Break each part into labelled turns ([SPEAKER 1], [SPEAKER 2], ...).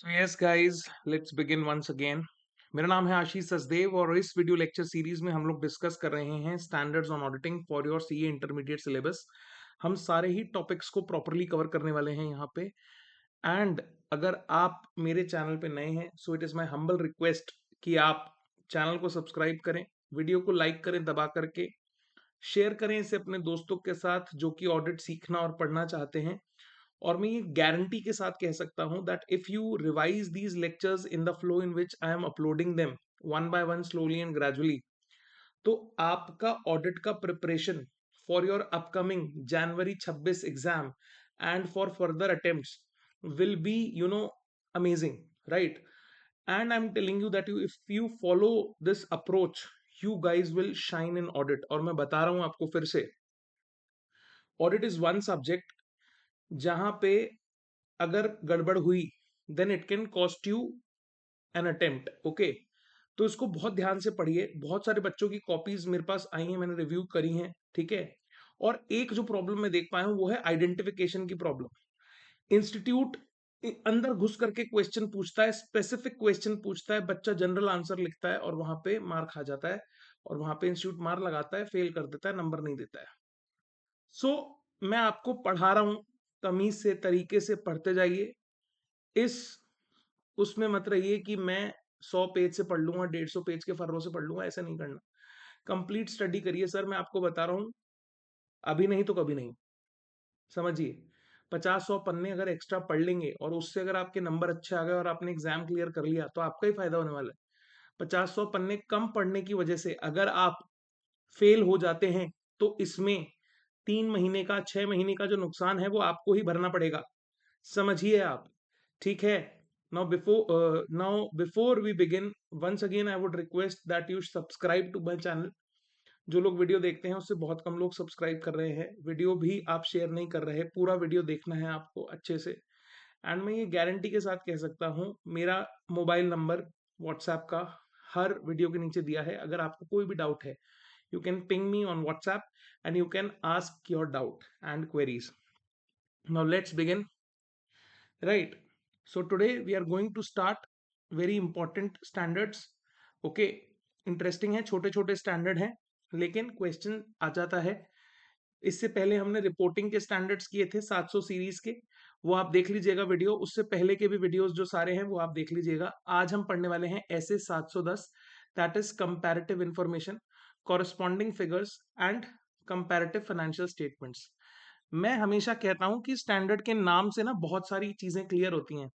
[SPEAKER 1] So yes guys, let's begin once again. मेरा नाम है आशीष सचदेव और इस वीडियो लेक्चर सीरीज में हम लोग डिस्कस कर रहे हैं standards on auditing for your CA intermediate syllabus. हम सारे ही टॉपिक्स को प्रॉपरली कवर करने वाले हैं यहाँ पे। एंड अगर आप मेरे चैनल पे नए हैं so it is my humble request कि आप चैनल को सब्सक्राइब करें, वीडियो को लाइक करें दबा करके, शेयर करें इसे अपने दोस्तों के साथ जो कि ऑडिट सीखना और पढ़ना चाहते हैं। और मैं ये गारंटी के साथ कह सकता हूं that if you revise these lectures in the flow in which I am uploading them one by one slowly and gradually, तो आपका ऑडिट का preparation for your upcoming January 26 exam and for further attempts will be amazing, right? And I'm telling you that if you follow this approach, you guys will shine in audit। और मैं बता रहा हूं आपको फिर से, audit is one subject जहां पे अगर गड़बड़ हुई then it can cost you an attempt. Okay, तो इसको बहुत ध्यान से पढ़िए। बहुत सारे बच्चों की कॉपीज मेरे पास आई हैं, मैंने रिव्यू करी हैं, ठीक है। और एक जो प्रॉब्लम मैं देख पाया हूं वो है आइडेंटिफिकेशन की प्रॉब्लम। इंस्टीट्यूट अंदर घुस करके क्वेश्चन पूछता है, स्पेसिफिक क्वेश्चन पूछता है, बच्चा जनरल आंसर लिखता है और वहां पे मार खा जाता है, और वहां पे इंस्टीट्यूट मार लगाता है, फेल कर देता है, नंबर नहीं देता है। सो मैं आपको पढ़ा रहा हूं, तमीज से तरीके से पढ़ते जाइए। इस उसमें मत रहिए कि मैं 100 पेज से पढ़ लूंगा, 150 पेज के फर्रों से पढ़ लूंगा, ऐसा नहीं करना। कंप्लीट स्टडी करिए सर, मैं आपको बता रहा हूं, अभी नहीं तो कभी नहीं। समझिए, 50-100 पन्ने अगर एक्स्ट्रा पढ़ लेंगे और उससे अगर आपके नंबर अच्छे आ गए और आपने एग्जाम क्लियर कर लिया तो आपका ही फायदा होने वाला है। 50-100 पन्ने कम पढ़ने की वजह से अगर आप फेल हो जाते हैं तो इसमें 3 महीने का 6 महीने का जो नुकसान है वो आपको ही भरना पड़ेगा। समझिए आप, ठीक है। now before we begin, once again I would request that you subscribe to my channel। जो लोग वीडियो देखते हैं उससे बहुत कम लोग सब्सक्राइब कर रहे हैं, वीडियो भी आप शेयर नहीं कर रहे, पूरा वीडियो देखना है आपको अच्छे से। एंड मैं ये गारंटी के साथ कह सकता हूँ, मेरा मोबाइल नंबर व्हाट्सएप का हर वीडियो के नीचे दिया है। अगर आपको कोई भी डाउट है you can ping me on WhatsApp and you can ask your doubt and queries. Now let's begin, right? So today we are going to start very important standards। okay, interesting है, छोटे छोटे standard हैं लेकिन question आ जाता है। इससे पहले हमने रिपोर्टिंग के स्टैंडर्ड्स किए थे 700 सीरीज के, वो आप देख लीजिएगा वीडियो। उससे पहले के भी वीडियोस जो सारे हैं वो आप देख लीजिएगा। आज हम पढ़ने वाले हैं ऐसे 710, that is comparative information, corresponding figures and comparative financial statements. मैं हमेशा कहता हूं कि स्टैंडर्ड के नाम से ना बहुत सारी चीजें क्लियर होती हैं।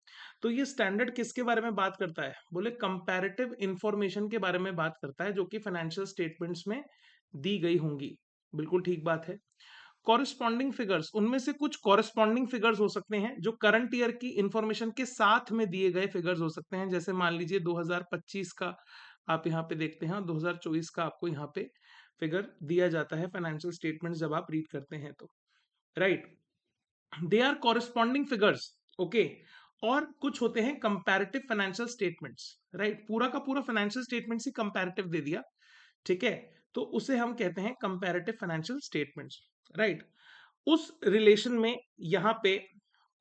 [SPEAKER 1] तो ये स्टैंडर्ड किसके बारे में बात करता है? बोले कंपैरेटिव इंफॉर्मेशन के बारे में बात करता है जो कि फाइनेंशियल स्टेटमेंट्स में दी गई होंगी। बिल्कुल ठीक बात है। कॉरेस्पॉन्डिंग फिगर्स, उनमें से कुछ कॉरेस्पॉन्डिंग फिगर्स हो सकते हैं जो करंट ईयर की इंफॉर्मेशन के साथ में दिए गए फिगर्स हो सकते हैं। जैसे मान लीजिए 2025 का आप यहाँ पे देखते हैं और 2024 का आपको यहाँ पे फिगर दिया जाता है फाइनेंशियल स्टेटमेंट जब आप रीड करते हैं तो, right? They are corresponding figures, okay. और कुछ होते हैं कंपैरेटिव फाइनेंशियल स्टेटमेंट्स, राइट? पूरा का पूरा फाइनेंशियल स्टेटमेंट्स ही कंपैरेटिव दे दिया, ठीक है, तो उसे हम कहते हैं कंपैरेटिव फाइनेंशियल स्टेटमेंट्स, राइट? उस रिलेशन में यहाँ पे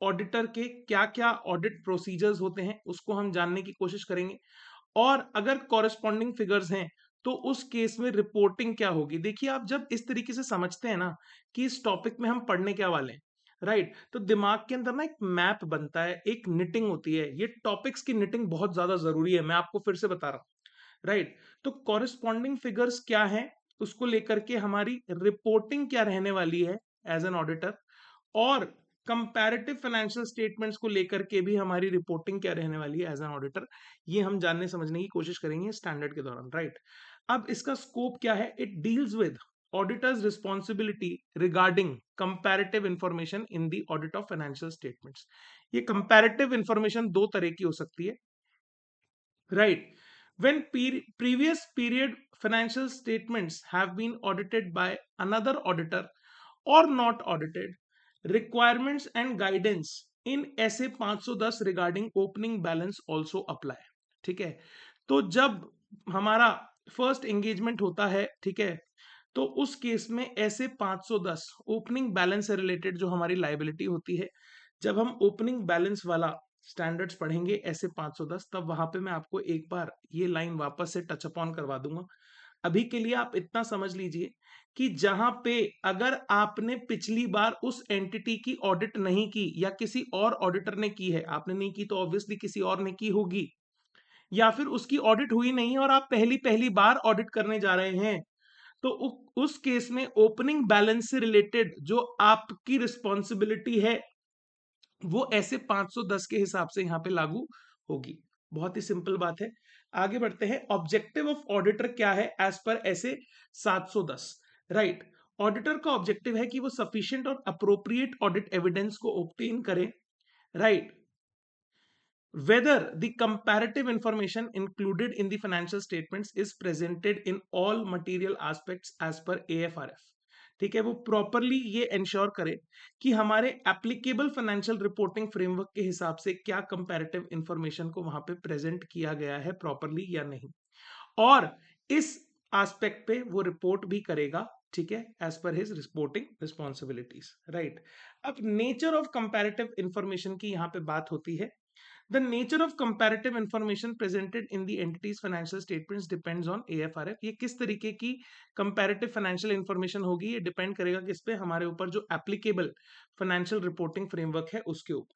[SPEAKER 1] ऑडिटर के क्या क्या ऑडिट प्रोसीजर्स होते हैं उसको हम जानने की कोशिश करेंगे। और अगर कॉरेस्पॉन्डिंग फिगर्स हैं तो उस केस में रिपोर्टिंग क्या होगी। देखिए, आप जब इस तरीके से समझते हैं ना कि इस टॉपिक में हम पढ़ने क्या वाले हैं, राइट, तो दिमाग के अंदर ना एक मैप बनता है, एक निटिंग होती है। ये टॉपिक्स की निटिंग बहुत ज्यादा जरूरी है, मैं आपको फिर से बता रहा हूँ, राइट? तो कॉरेस्पॉन्डिंग फिगर्स क्या है उसको लेकर के हमारी रिपोर्टिंग क्या रहने वाली है एज एन ऑडिटर, और कंपैरेटिव फाइनेंशियल स्टेटमेंट्स को लेकर के भी हमारी रिपोर्टिंग क्या रहने वाली है एज एन ऑडिटर, ये हम जानने समझने की कोशिश करेंगे स्टैंडर्ड के दौरान, राइट? अब इसका स्कोप क्या है? It deals with auditors responsibility regarding comparative information in the audit of financial statements. ये कंपैरेटिव इंफॉर्मेशन दो तरह की हो सकती है, right? When previous period financial statements have been audited by another auditor or not audited, requirements and guidance in ऐसे 510 regarding opening balance also apply। ठीक है, तो जब हमारा फर्स्ट एंगेजमेंट होता है, ठीक है, तो उस केस में ऐसे 510 ओपनिंग बैलेंस से रिलेटेड जो हमारी लाइबिलिटी होती है, जब हम ओपनिंग बैलेंस वाला स्टैंडर्ड्स पढ़ेंगे ऐसे 510, तब वहां पे मैं आपको एक बार ये लाइन वापस से टच अपॉन करवा दूंगा। अभी के लिए आप इतना समझ लीजिए कि जहां पे अगर आपने पिछली बार उस एंटिटी की ऑडिट नहीं की या किसी और ऑडिटर ने की है, आपने नहीं की तो ऑब्वियसली किसी और ने की होगी, या फिर उसकी ऑडिट हुई नहीं और आप पहली पहली बार ऑडिट करने जा रहे हैं, तो उस केस में ओपनिंग बैलेंस से रिलेटेड जो आपकी रिस्पॉन्सिबिलिटी है वो ऐसे 510 के हिसाब से यहां पे लागू होगी। बहुत ही सिंपल बात है। आगे बढ़ते हैं। ऑब्जेक्टिव ऑफ ऑडिटर क्या है एज पर ऐसे 710, राइट। ऑडिटर का ऑब्जेक्टिव है कि वो सफिशिएंट और अप्रोप्रिएट ऑडिट एविडेंस को ऑब्टेन करे, right, whether the comparative information included in the financial statements is presented in all material aspects as per AFRF। ठीक है, वो प्रॉपरली ये इंश्योर करे कि हमारे एप्लीकेबल फाइनेंशियल रिपोर्टिंग फ्रेमवर्क के हिसाब से क्या कंपैरेटिव इंफॉर्मेशन को वहां पे प्रेजेंट किया गया है प्रॉपरली या नहीं, और इस एस्पेक्ट पे वो रिपोर्ट भी करेगा, ठीक है, as per his reporting responsibilities, right. अब नेचर ऑफ कंपैरेटिव इंफॉर्मेशन की यहाँ पे बात होती है। The nature of comparative information presented in the entity's financial statements depends on AFRF। ये किस तरीके की comparative financial information होगी, ये डिपेंड करेगा किस पे, हमारे ऊपर जो applicable financial reporting framework है उसके ऊपर,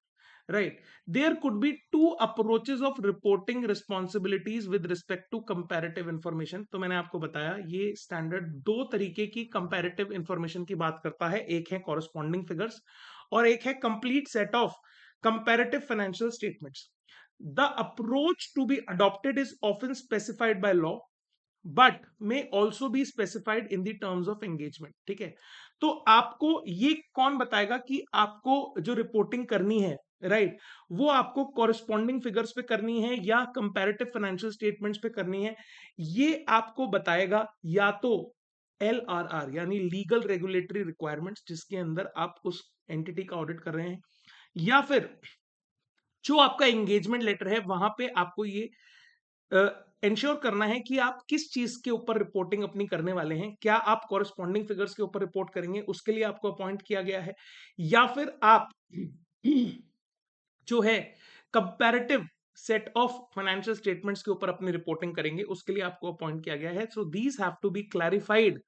[SPEAKER 1] right। There could be two approaches of reporting responsibilities with respect to comparative information। तो मैंने आपको बताया ये स्टैंडर्ड दो तरीके की comparative information की बात करता है, एक है corresponding figures और एक है complete set of comparative financial statements। The approach to be adopted is often specified by law but may also be specified in the terms of engagement। ठीक है, तो आपको ये कौन बताएगा कि आपको जो रिपोर्टिंग करनी है, राइट, वो आपको कॉरेस्पॉन्डिंग फिगर्स पे करनी है या कंपैरेटिव फाइनेंशियल स्टेटमेंट्स पे करनी है, ये आपको बताएगा या तो LRR यानी लीगल रेगुलेटरी रिक्वायरमेंट्स, जिसके अंदर आप उस एंटिटी का ऑडिट कर रहे हैं, या फिर जो आपका एंगेजमेंट लेटर है वहां पे आपको ये इंश्योर करना है कि आप किस चीज के ऊपर रिपोर्टिंग अपनी करने वाले हैं। क्या आप कॉरेस्पॉन्डिंग फिगर्स के ऊपर रिपोर्ट करेंगे, उसके लिए आपको अपॉइंट किया गया है, या फिर आप जो है comparative set of financial statements के ऊपर अपनी रिपोर्टिंग करेंगे, उसके लिए आपको अपॉइंट किया गया है। So these have to be clarified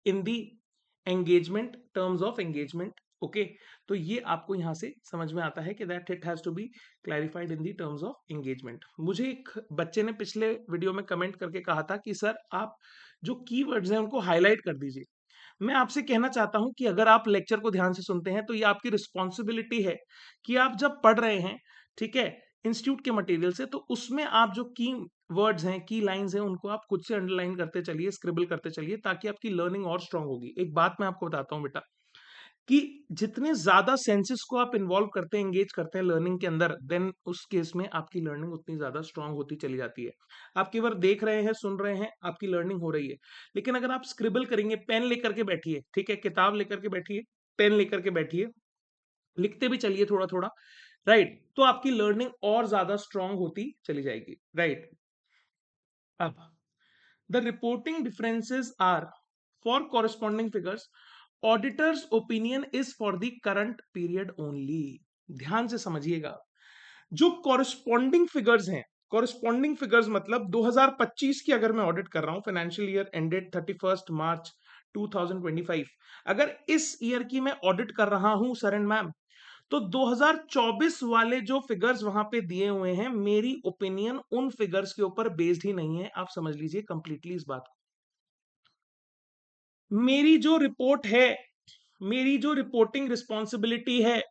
[SPEAKER 1] in the engagement, terms of engagement, okay. तो ये आपको यहां से समझ में आता है कि that it has to be clarified in the terms of engagement. मुझे एक बच्चे ने पिछले वीडियो में कमेंट करके कहा था कि सर आप जो कीवर्ड्स हैं उनको हाईलाइट कर दीजिए। मैं आपसे कहना चाहता हूं कि अगर आप लेक्चर को ध्यान से सुनते हैं तो ये आपकी रिस्पॉन्सिबिलिटी है कि आप जब पढ़ रहे हैं, ठीक है, इंस्टीट्यूट के मटेरियल से, तो उसमें आप जो की वर्ड्स हैं, की लाइंस हैं, उनको आप खुद से अंडरलाइन करते चलिए, स्क्रिबल करते चलिए, ताकि आपकी लर्निंग और स्ट्रांग होगी। एक बात मैं आपको बताता हूं बेटा, कि जितने ज्यादा सेंसेस को आप इन्वॉल्व करते हैं, एंगेज करते हैं लर्निंग के अंदर, देन उस केस में आपकी लर्निंग उतनी ज्यादा स्ट्रांग होती चली जाती है। आप केवल देख रहे हैं, सुन रहे हैं, आपकी लर्निंग हो रही है, लेकिन अगर आप स्क्रिबल करेंगे, पेन लेकर के बैठिए, ठीक है, किताब लेकर के बैठिए, पेन लेकर के बैठिए, लिखते भी चलिए थोड़ा थोड़ा, राइट, तो आपकी लर्निंग और ज्यादा स्ट्रांग होती चली जाएगी, राइट। अब the reporting differences are for corresponding figures, auditor's opinion is for the current period only. ध्यान से समझिएगा, जो कॉरेस्पॉन्डिंग फिगर्स हैं, कॉरेस्पॉन्डिंग फिगर्स मतलब 2025 की अगर मैं ऑडिट कर रहा हूं, फाइनेंशियल ईयर एंडेड 31 मार्च 2025, अगर इस ईयर की मैं ऑडिट कर रहा हूं सर एंड मैम, तो 2024 वाले जो फिगर्स वहां पे दिए हुए हैं, मेरी ओपिनियन उन फिगर्स के ऊपर बेस्ड ही नहीं है। आप समझ लीजिए कंप्लीटली इस बात को। मेरी जो रिपोर्ट है, मेरी जो रिपोर्टिंग रिस्पॉन्सिबिलिटी है,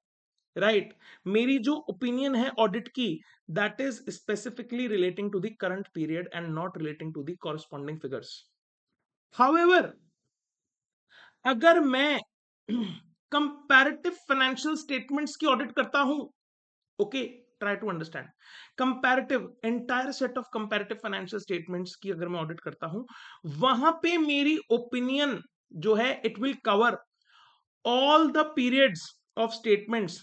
[SPEAKER 1] राइट, मेरी जो ओपिनियन है ऑडिट की, that is specifically relating to the current period and not relating to the corresponding figures. However, अगर मैं कंपैरेटिव फाइनेंशियल स्टेटमेंट्स की ऑडिट करता हूं, okay, try to understand, comparative entire set of comparative financial statements की अगर मैं audit करता हूं, वहां पे मेरी ओपिनियन जो है it will cover all the periods of statements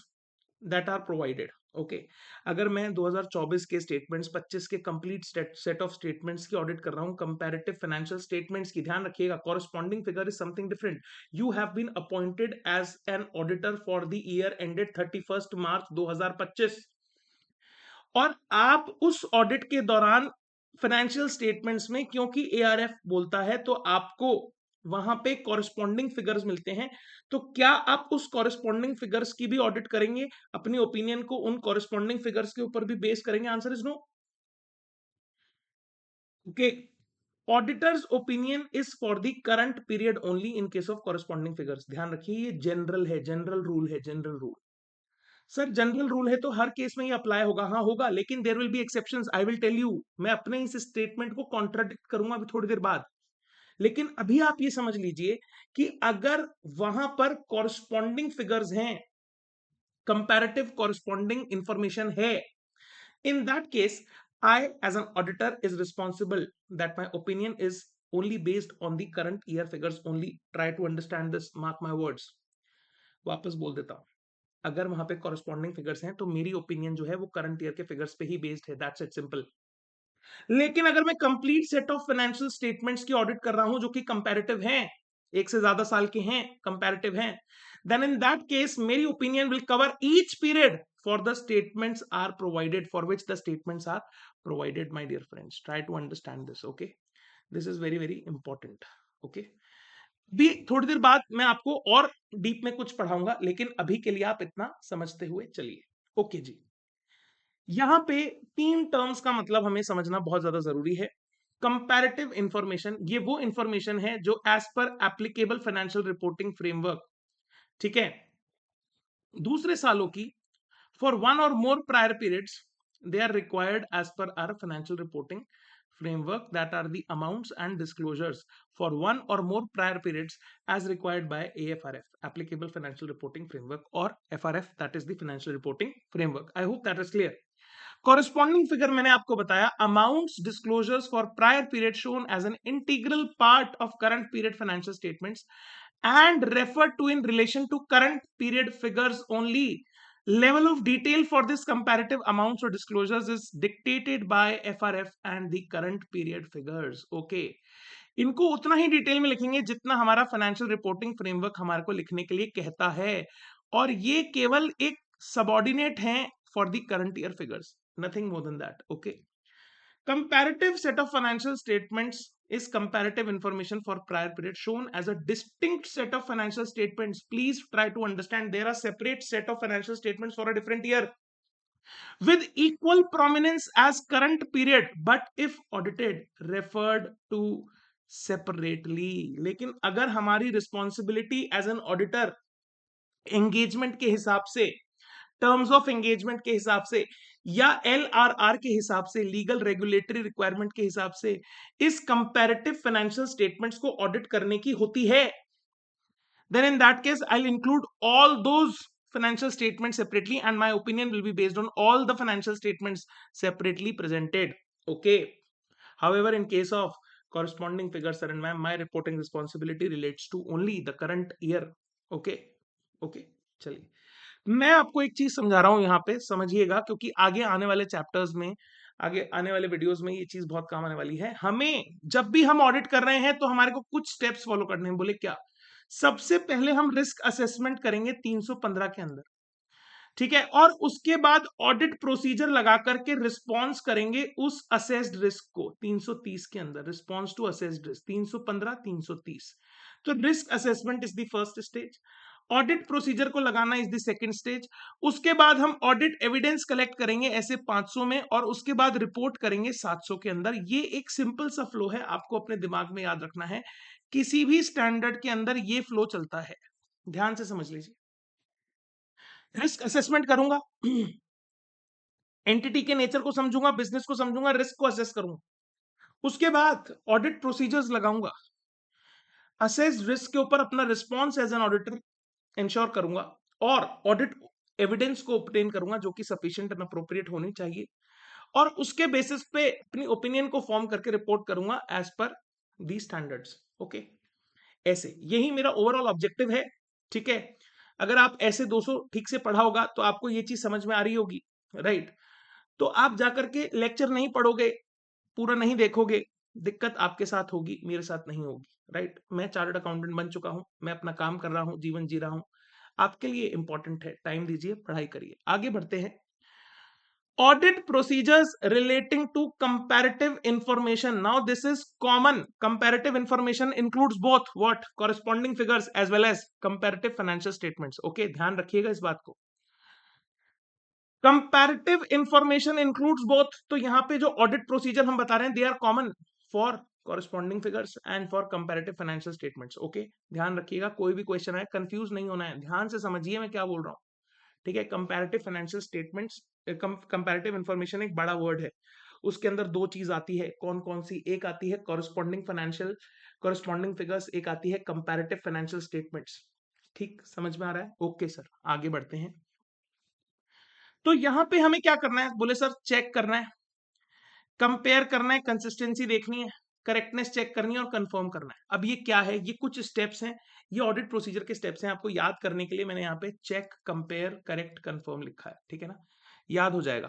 [SPEAKER 1] that are provided, okay. अगर मैं 2024 के स्टेटमेंट्स, 25 के कंप्लीट सेट ऑफ स्टेटमेंट्स की ऑडिट कर रहा हूं, कंपैरेटिव फाइनेंशियल स्टेटमेंट्स की, ध्यान रखिएगा corresponding figure is something different. You have been appointed as an auditor for the year ended 31 March 2025, और आप उस ऑडिट के दौरान फाइनेंशियल स्टेटमेंट्स में, क्योंकि एआरएफ बोलता है, तो आपको वहां पे कॉरेस्पॉन्डिंग फिगर्स मिलते हैं। तो क्या आप उस कॉरेस्पॉन्डिंग फिगर्स की भी ऑडिट करेंगे, अपनी ओपिनियन को उन कॉरेस्पॉन्डिंग फिगर्स के ऊपर भी बेस करेंगे? Answer is no. Okay, auditor's opinion is for the current period only in case of corresponding figures. ध्यान रखिए, ये जनरल है, जनरल रूल है, general rule. Sir general rule है तो हर केस में ये अप्लाई होगा? हाँ होगा, लेकिन there will be exceptions, I will tell you. मैं अपने इस स्टेटमेंट को कॉन्ट्राडिक्ट करूंगा अभी थोड़ी देर बाद। लेकिन अभी आप ये समझ लीजिए कि अगर वहां पर कॉरस्पॉन्डिंग फिगर्स हैं, कंपैरेटिव कॉरस्पॉन्डिंग इंफॉर्मेशन है, in that case I as an auditor is responsible that my opinion is only based on the current year figures only. Try to understand this, mark my words. वापस बोल देता हूं, अगर वहां पे corresponding figures हैं तो मेरी ओपिनियन जो है वो करंट ईयर के फिगर्स पे ही बेस्ड है, दैट्स इट, सिंपल। लेकिन अगर मैं complete set of financial statements की ऑडिट कर रहा हूं जो कि कंपैरेटिव हैं, एक से ज्यादा साल के हैं, कंपैरेटिव हैं, देन इन दैट केस मेरी opinion will cover each period for the statements are provided, for which the statements are provided. My dear friends, try to understand this, okay? This is very very important, okay? भी थोड़ी देर बाद मैं आपको और deep में कुछ पढ़ाऊंगा, लेकिन अभी के लिए आप इतना समझते हुए चलिए। ओके जी, यहां पे तीन टर्म्स का मतलब हमें समझना बहुत ज्यादा जरूरी है। कंपैरेटिव इंफॉर्मेशन, ये वो इंफॉर्मेशन है जो as per applicable financial reporting framework, ठीक है, दूसरे सालों की, फॉर वन और more prior periods, they are required as per our financial reporting framework, that are the amounts and disclosures for one or more prior periods as required by AFRF, applicable financial reporting framework, or FRF, that is the financial reporting framework. I hope that is clear. Corresponding figure मैंने आपको बताया, amounts disclosures for prior period shown as an integral part of current period financial statements and refer to in relation to current period figures only. Level of detail for this comparative amounts or disclosures is dictated by FRF and the current period figures. Okay, इनको उतना ही detail में लिखेंगे जितना हमारा financial reporting framework हमारे को लिखने के लिए कहता है, और ये केवल एक सबऑर्डिनेट है for the current year figures, nothing more than that. Okay, comparative set of financial statements is comparative information for prior period shown as a distinct set of financial statements. Please try to understand, there are separate set of financial statements for a different year with equal prominence as current period, but if audited referred to separately. लेकिन अगर हमारी responsibility as an auditor engagement के हिसाब से, terms of engagement के हिसाब से, या LRR के हिसाब से, लीगल रेगुलेटरी रिक्वायरमेंट के हिसाब से, इस कंपैरेटिव फाइनेंशियल स्टेटमेंट्स को ऑडिट करने की होती है, then in that case I'll include all those financial statements separately and my opinion will be based on all the financial statements separately presented. Okay, however in case of corresponding figures, sir and ma'am, my reporting responsibility relates to only the current year. Okay, okay, चलिए मैं आपको एक चीज समझा रहा हूं, यहां पे समझिएगा, क्योंकि आगे आने वाले चैप्टर्स में, आगे आने वाले वीडियोस में ये चीज बहुत काम आने वाली है हमें। जब भी हम ऑडिट कर रहे हैं तो हमारे को कुछ स्टेप्स फॉलो करने हैं। बोले क्या? सबसे पहले हम रिस्क असेसमेंट करेंगे 315 के अंदर, ठीक है, और उसके बाद ऑडिट प्रोसीजर लगा करके रिस्पॉन्स करेंगे उस असेस्ड रिस्क को 330 के अंदर, रिस्पॉन्स टू असेस्ड रिस्क 315 330। तो risk assessment is the first stage, audit procedure को लगाना इज द सेकंड स्टेज। उसके बाद हम ऑडिट एविडेंस कलेक्ट करेंगे ऐसे 500 में, और उसके बाद रिपोर्ट करेंगे 700 के अंदर। ये एक सिंपल सा फ्लो है, आपको अपने दिमाग में याद रखना है, किसी भी स्टैंडर्ड के अंदर ये फ्लो चलता है, ध्यान से समझ लीजिए। रिस्क असेसमेंट करूंगा, एंटिटी के नेचर को समझूंगा, बिजनेस को समझूंगा, रिस्क को असेस करूंगा, उसके बाद ऑडिट प्रोसीजर्स लगाऊंगा, असेस रिस्क के ऊपर अपना response as an auditor ensure करूंगा, और ऑडिट एविडेंस को ऑब्टेन करूंगा जो कि सफिशिएंट एंड अप्रोप्रिएट होनी चाहिए, और उसके बेसिस पे अपनी ओपिनियन को फॉर्म करके रिपोर्ट करूंगा as per the standards. Okay, ऐसे यही मेरा ओवरऑल ऑब्जेक्टिव है, ठीक है। अगर आप ऐसे 200 ठीक से पढ़ा होगा तो आपको ये चीज समझ में आ रही होगी, राइट? तो आप जाकर के लेक्चर नहीं पढ़ोगे, पूरा नहीं देखोगे, दिक्कत आपके साथ होगी, मेरे साथ नहीं होगी, राइट? मैं चार्टर्ड अकाउंटेंट बन चुका हूं, मैं अपना काम कर रहा हूं, जीवन जी रहा हूं, आपके लिए इंपॉर्टेंट है, टाइम दीजिए, पढ़ाई करिए। आगे बढ़ते हैं। Audit procedures relating to comparative information. Now this is common. Comparative information includes both what? Corresponding figures as well as comparative financial statements. Okay, ध्यान रखिएगा इस बात को. Comparative information includes both. तो यहाँ पे जो audit procedure हम बता रहे हैं, they are common for corresponding figures and for comparative financial statements. Okay, ध्यान रखिएगा, कोई भी क्वेश्चन है कंफ्यूज नहीं होना है, ध्यान से समझिए मैं क्या बोल रहा हूँ. ठीक है. Comparative financial statements, comparative information एक बड़ा वर्ड है, उसके अंदर दो चीज आती है. कौन कौन सी? एक आती है कॉरस्पॉन्डिंग फिगर्स, एक आती है कंपैरेटिव फाइनेंशियल स्टेटमेंट्स. ठीक, समझ में आ रहा है? ओके सर, आगे बढ़ते हैं. तो यहां पे हमें क्या करना है? बोले सर चेक करना है, कंपेयर करना है, कंसिस्टेंसी देखनी है, करेक्टनेस चेक करनी है और कंफर्म करना है. अब ये क्या है? ये कुछ स्टेप्स हैं, ये ऑडिट प्रोसीजर के स्टेप्स हैं. आपको याद करने के लिए मैंने यहाँ पे चेक, कंपेयर, करेक्ट, कंफर्म लिखा है. ठीक है ना, याद हो जाएगा.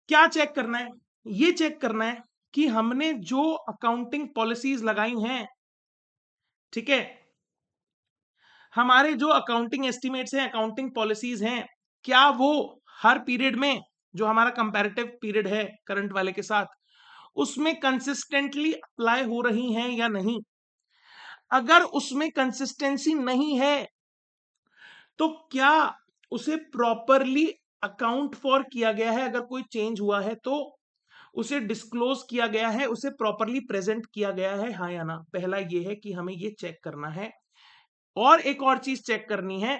[SPEAKER 1] क्या चेक करना है? ये चेक करना है कि हमने जो अकाउंटिंग पॉलिसीज लगाई हैं, ठीक है, हमारे जो अकाउंटिंग एस्टिमेट्स हैं, अकाउंटिंग पॉलिसीज हैं, क्या वो हर पीरियड में, जो हमारा कंपैरेटिव पीरियड है करंट वाले के साथ, उसमें कंसिस्टेंटली अप्लाई हो रही हैं या नहीं. अगर उसमें कंसिस्टेंसी नहीं है तो क्या उसे प्रॉपरली अकाउंट फॉर किया गया है? अगर कोई चेंज हुआ है तो उसे डिस्क्लोज किया गया है, उसे प्रॉपरली प्रेजेंट किया गया है, हाँ या ना? पहला ये है कि हमें ये चेक करना है. और एक और चीज चेक करनी है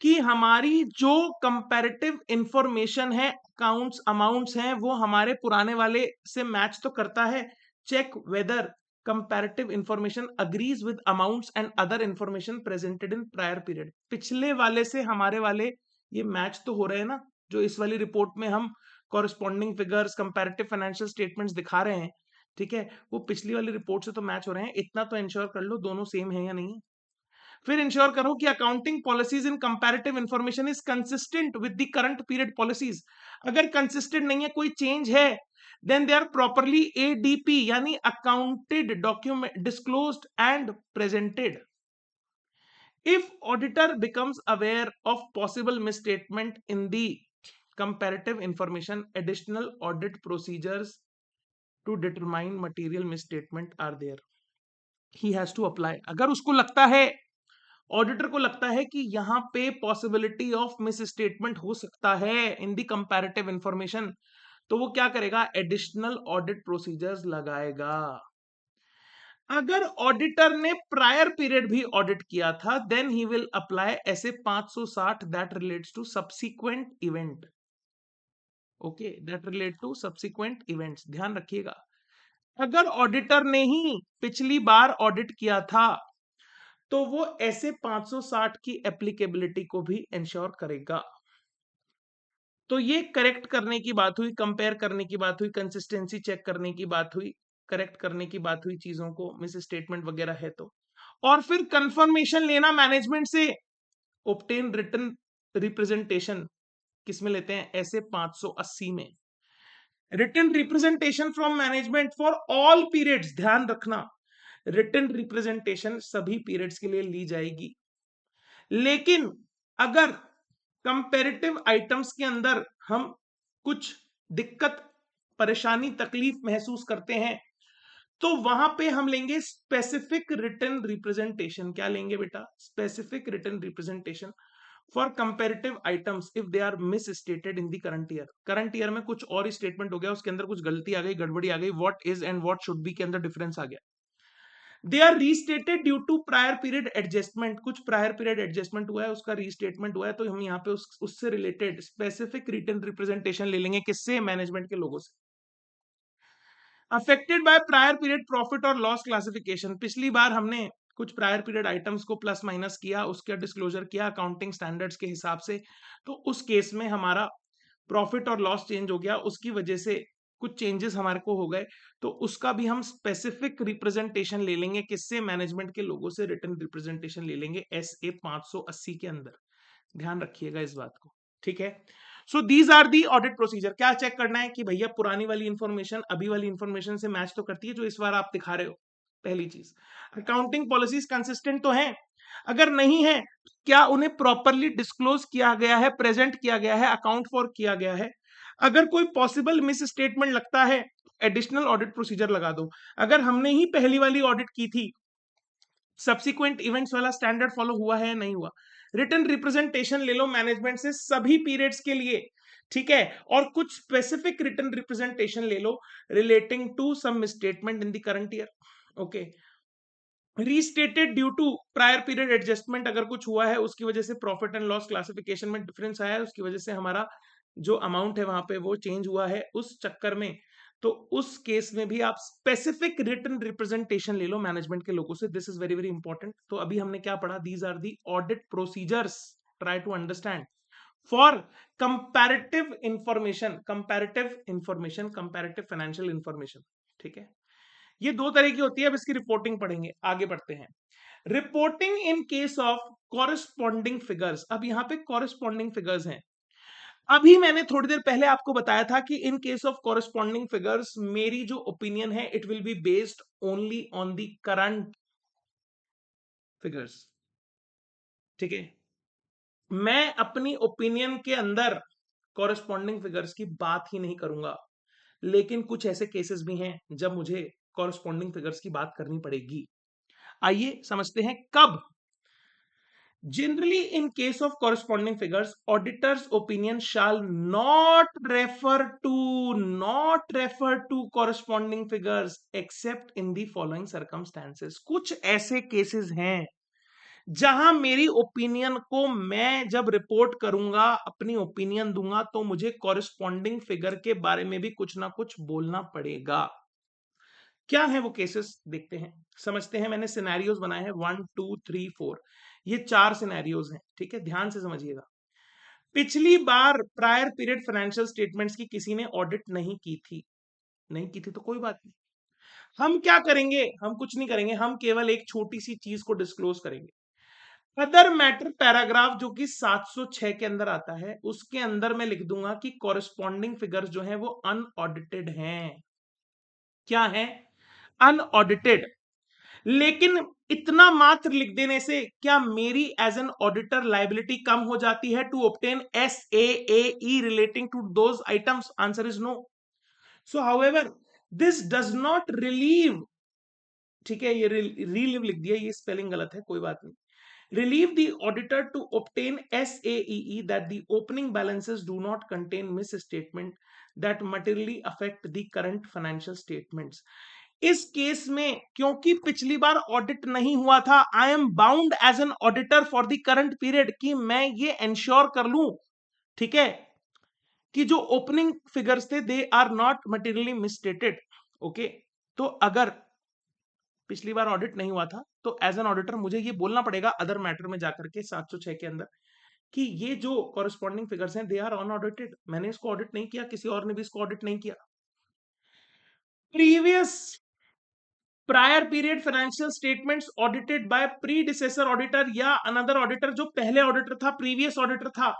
[SPEAKER 1] कि हमारी जो कंपैरेटिव इंफॉर्मेशन है, अकाउंट्स, अमाउंट्स हैं, वो हमारे पुराने वाले से मैच तो करता है. Check whether comparative information agrees with amounts and other information presented in prior period. पिछले वाले से हमारे वाले ये मैच तो हो रहे हैं ना, जो इस वाली रिपोर्ट में हम corresponding figures, comparative financial statements दिखा रहे हैं, ठीक है, वो पिछली वाली रिपोर्ट से तो मैच हो रहे हैं. इतना तो इंश्योर कर लो दोनों सेम है या नहीं. फिर इंश्योर करो कि accounting policies in comparative information is consistent with the current period policies. अगर कंसिस्टेंट नहीं है, कोई चेंज है, then they are properly ADP यानी accounted, document, disclosed and presented. If auditor becomes aware of possible misstatement in the comparative information, additional audit procedures to determine material misstatement are there. He has to apply. अगर उसको लगता है, auditor को लगता है कि यहां पे पॉसिबिलिटी ऑफ मिस स्टेटमेंट हो सकता है इन द कंपैरेटिव इंफॉर्मेशन, तो वो क्या करेगा? एडिशनल ऑडिट प्रोसीजर्स लगाएगा. अगर ऑडिटर ने प्रायर पीरियड भी ऑडिट किया था, then he will apply SA 560 that relates to subsequent event. Okay, that relate to subsequent events. ध्यान रखिएगा, अगर ऑडिटर ने ही पिछली बार ऑडिट किया था तो वो ऐसे 560 की एप्लीकेबिलिटी को भी इंश्योर करेगा. तो ये करेक्ट करने की बात हुई, कंपेयर करने की बात हुई, कंसिस्टेंसी चेक करने की बात हुई, करेक्ट करने की बात हुई चीजों को, मिस स्टेटमेंट वगैरह है तो. और फिर कंफर्मेशन लेना मैनेजमेंट से. ऑब्टेन रिटन रिप्रेजेंटेशन किसमें लेते हैं? ऐसे 580 में. Written representation from management for all periods. ध्यान रखना, रिटन रिप्रेजेंटेशन सभी पीरियड्स के लिए ली जाएगी. लेकिन अगर कंपैरेटिव आइटम्स के अंदर हम कुछ दिक्कत, परेशानी, तकलीफ महसूस करते हैं, तो वहां पे हम लेंगे स्पेसिफिक रिटन रिप्रेजेंटेशन. क्या लेंगे बेटा? Specific written representation for comparative items if they are misstated in the current year. Current year में कुछ और स्टेटमेंट हो गया, उसके अंदर कुछ गलती आ गई, गड़बड़ी आ गई, what is and what should be के अंदर डिफरेंस आ गया. They are restated due to prior period adjustment. कुछ प्रायर पीरियड एडजस्टमेंट हुआ है, उसका रीस्टेटमेंट हुआ है, तो हम यहाँ पे उससे रिलेटेड स्पेसिफिक रिटन रिप्रेजेंटेशन ले लेंगे. किससे? मैनेजमेंट के लोगों से. Affected by prior period profit और लॉस क्लासिफिकेशन. पिछली बार हमने कुछ प्रायर पीरियड आइटम्स को प्लस माइनस किया, उसका डिस्क्लोजर किया अकाउंटिंग स्टैंडर्ड्स के हिसाब से, तो उस केस में हमारा प्रॉफिट और लॉस चेंज हो गया, उसकी वजह से कुछ चेंजेस हमारे को हो गए, तो उसका भी हम स्पेसिफिक रिप्रेजेंटेशन ले लेंगे. किससे? मैनेजमेंट के लोगों से रिटन रिप्रेजेंटेशन ले लेंगे SA 580 के अंदर. ध्यान रखिएगा इस बात को, ठीक है. So these are the audit procedure. क्या चेक करना है कि भैया पुरानी वाली इंफॉर्मेशन अभी वाली इंफॉर्मेशन से मैच तो करती है जो इस बार आप दिखा रहे हो. पहली चीज, अकाउंटिंग पॉलिसीज कंसिस्टेंट तो हैं. अगर नहीं है, क्या उन्हें प्रॉपरली डिस्क्लोज किया गया है, प्रेजेंट किया गया है, अकाउंट फॉर किया गया है? अगर कोई पॉसिबल मिस स्टेटमेंट लगता है, एडिशनल ऑडिट प्रोसीजर लगा दो। अगर हमने ही पहली वाली ऑडिट की थी, सब्सिक्वेंट इवेंट्स वाला स्टैंडर्ड फॉलो हुआ है या नहीं हुआ? रिटर्न रिप्रेजेंटेशन ले लो मैनेजमेंट से सभी पीरियड्स के लिए, ठीक है, और कुछ स्पेसिफिक रिटर्न रिप्रेजेंटेशन ले लो relating to some statement in the current year. Okay, restated due to prior period adjustment, अगर कुछ हुआ है उसकी वजह से प्रॉफिट एंड लॉस क्लासिफिकेशन में डिफरेंस आया है, उसकी वजह से हमारा जो अमाउंट है वहां पे वो चेंज हुआ है उस चक्कर में, तो उस केस में भी आप स्पेसिफिक रिटर्न रिप्रेजेंटेशन ले लो मैनेजमेंट के लोगों से। This is very very important. तो अभी हमने क्या पढ़ा? These are the audit procedures, try to understand for comparative information, comparative information, comparative financial information, ठीक है। ये दो तरह की होती है, अब इसकी रिपोर्टिंग पढ़ेंगे। आगे बढ़ते हैं। Reporting in case of corresponding figures. अब यहां पे कॉरेस्पॉन्डिंग फिगर्स हैं। अभी मैंने थोड़ी देर पहले आपको बताया था कि इन केस ऑफ कॉरेस्पॉन्डिंग फिगर्स मेरी जो ओपिनियन है it will be based only on the current figures, ठीक है। मैं अपनी ओपिनियन के अंदर कॉरेस्पॉन्डिंग फिगर्स की बात ही नहीं करूंगा, लेकिन कुछ ऐसे केसेस भी हैं जब मुझे कॉरेस्पॉन्डिंग फिगर्स की बात करनी पड़ेगी। आइए समझते हैं कब। Generally, in case of corresponding figures, auditor's opinion shall not refer to corresponding figures except in the following circumstances. कुछ ऐसे केसेस हैं जहां मेरी ओपिनियन को मैं जब रिपोर्ट करूंगा, अपनी ओपिनियन दूंगा, तो मुझे कॉरेस्पॉन्डिंग फिगर के बारे में भी कुछ ना कुछ बोलना पड़ेगा। क्या है वो केसेस? देखते हैं, समझते हैं। मैंने सिनेरियोज बनाए हैं 1 2 3 4, ये 4 सिनेरियोज हैं, ठीक है, ध्यान से समझिएगा। पिछली बार प्रायर पीरियड फाइनेंशियल स्टेटमेंट्स की किसी ने ऑडिट नहीं की थी, नहीं की थी तो कोई बात नहीं। हम क्या करेंगे? हम कुछ नहीं करेंगे, हम केवल एक छोटी सी चीज को डिस्क्लोज करेंगे। अदर मैटर पैराग्राफ जो कि 706 के अंदर आता है, उसके अंदर मैं लिख दूंगा कि कॉरेस्पॉन्डिंग फिगर्स जो है वो अनऑडिटेड हैं। क्या है? अनऑडिटेड। लेकिन इतना मात्र लिख देने से क्या मेरी एज एन ऑडिटर लाइबिलिटी कम हो जाती है to obtain SAAE relating to those items? Answer is no. So however this does not relieve, ठीक है, ये रिलीव लिख दिया, ये स्पेलिंग गलत है, कोई बात नहीं। Relieve the auditor to obtain SAEE that the opening balances do not contain misstatement that materially affect the current financial statements. इस केस में क्योंकि पिछली बार ऑडिट नहीं हुआ था, I am bound as an auditor for the current period कि मैं ये एंश्योर कर लूं, ठीक है, कि जो ओपनिंग फिगर्स थे they are not materially misstated. Okay, तो अगर पिछली बार ऑडिट नहीं हुआ था तो एज एन ऑडिटर मुझे ये बोलना पड़ेगा अदर मैटर में जाकर के 706 के अंदर कि ये जो कॉरेस्पॉन्डिंग फिगर्स हैं दे आर अनऑडिटेड, मैंने इसको ऑडिट नहीं किया, किसी और ने भी इसको ऑडिट नहीं किया। Previous prior period financial statements audited bye predecessor auditor या अनदर ऑडिटर, जो पहले ऑडिटर था, प्रीवियस ऑडिटर था,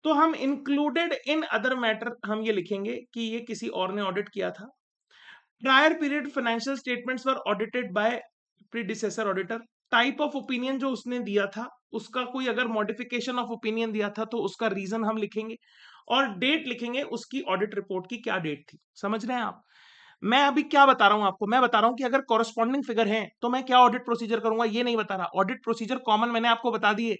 [SPEAKER 1] तो हम इंक्लूडेड इन अदर मैटर हम ये लिखेंगे कि ये किसी और ने ऑडिट किया था। Prior period financial statements were audited bye predecessor auditor. Type of opinion जो उसने दिया था, उसका कोई अगर मॉडिफिकेशन ऑफ ओपिनियन दिया था तो उसका रीजन हम लिखेंगे, और डेट लिखेंगे उसकी ऑडिट रिपोर्ट की क्या डेट थी। समझ रहे हैं आप? मैं अभी क्या बता रहा हूं आपको? मैं बता रहा हूं कि अगर कॉरेस्पॉन्डिंग फिगर है तो मैं क्या ऑडिट प्रोसीजर करूंगा, ये नहीं बता रहा। ऑडिट प्रोसीजर कॉमन मैंने आपको बता दिए,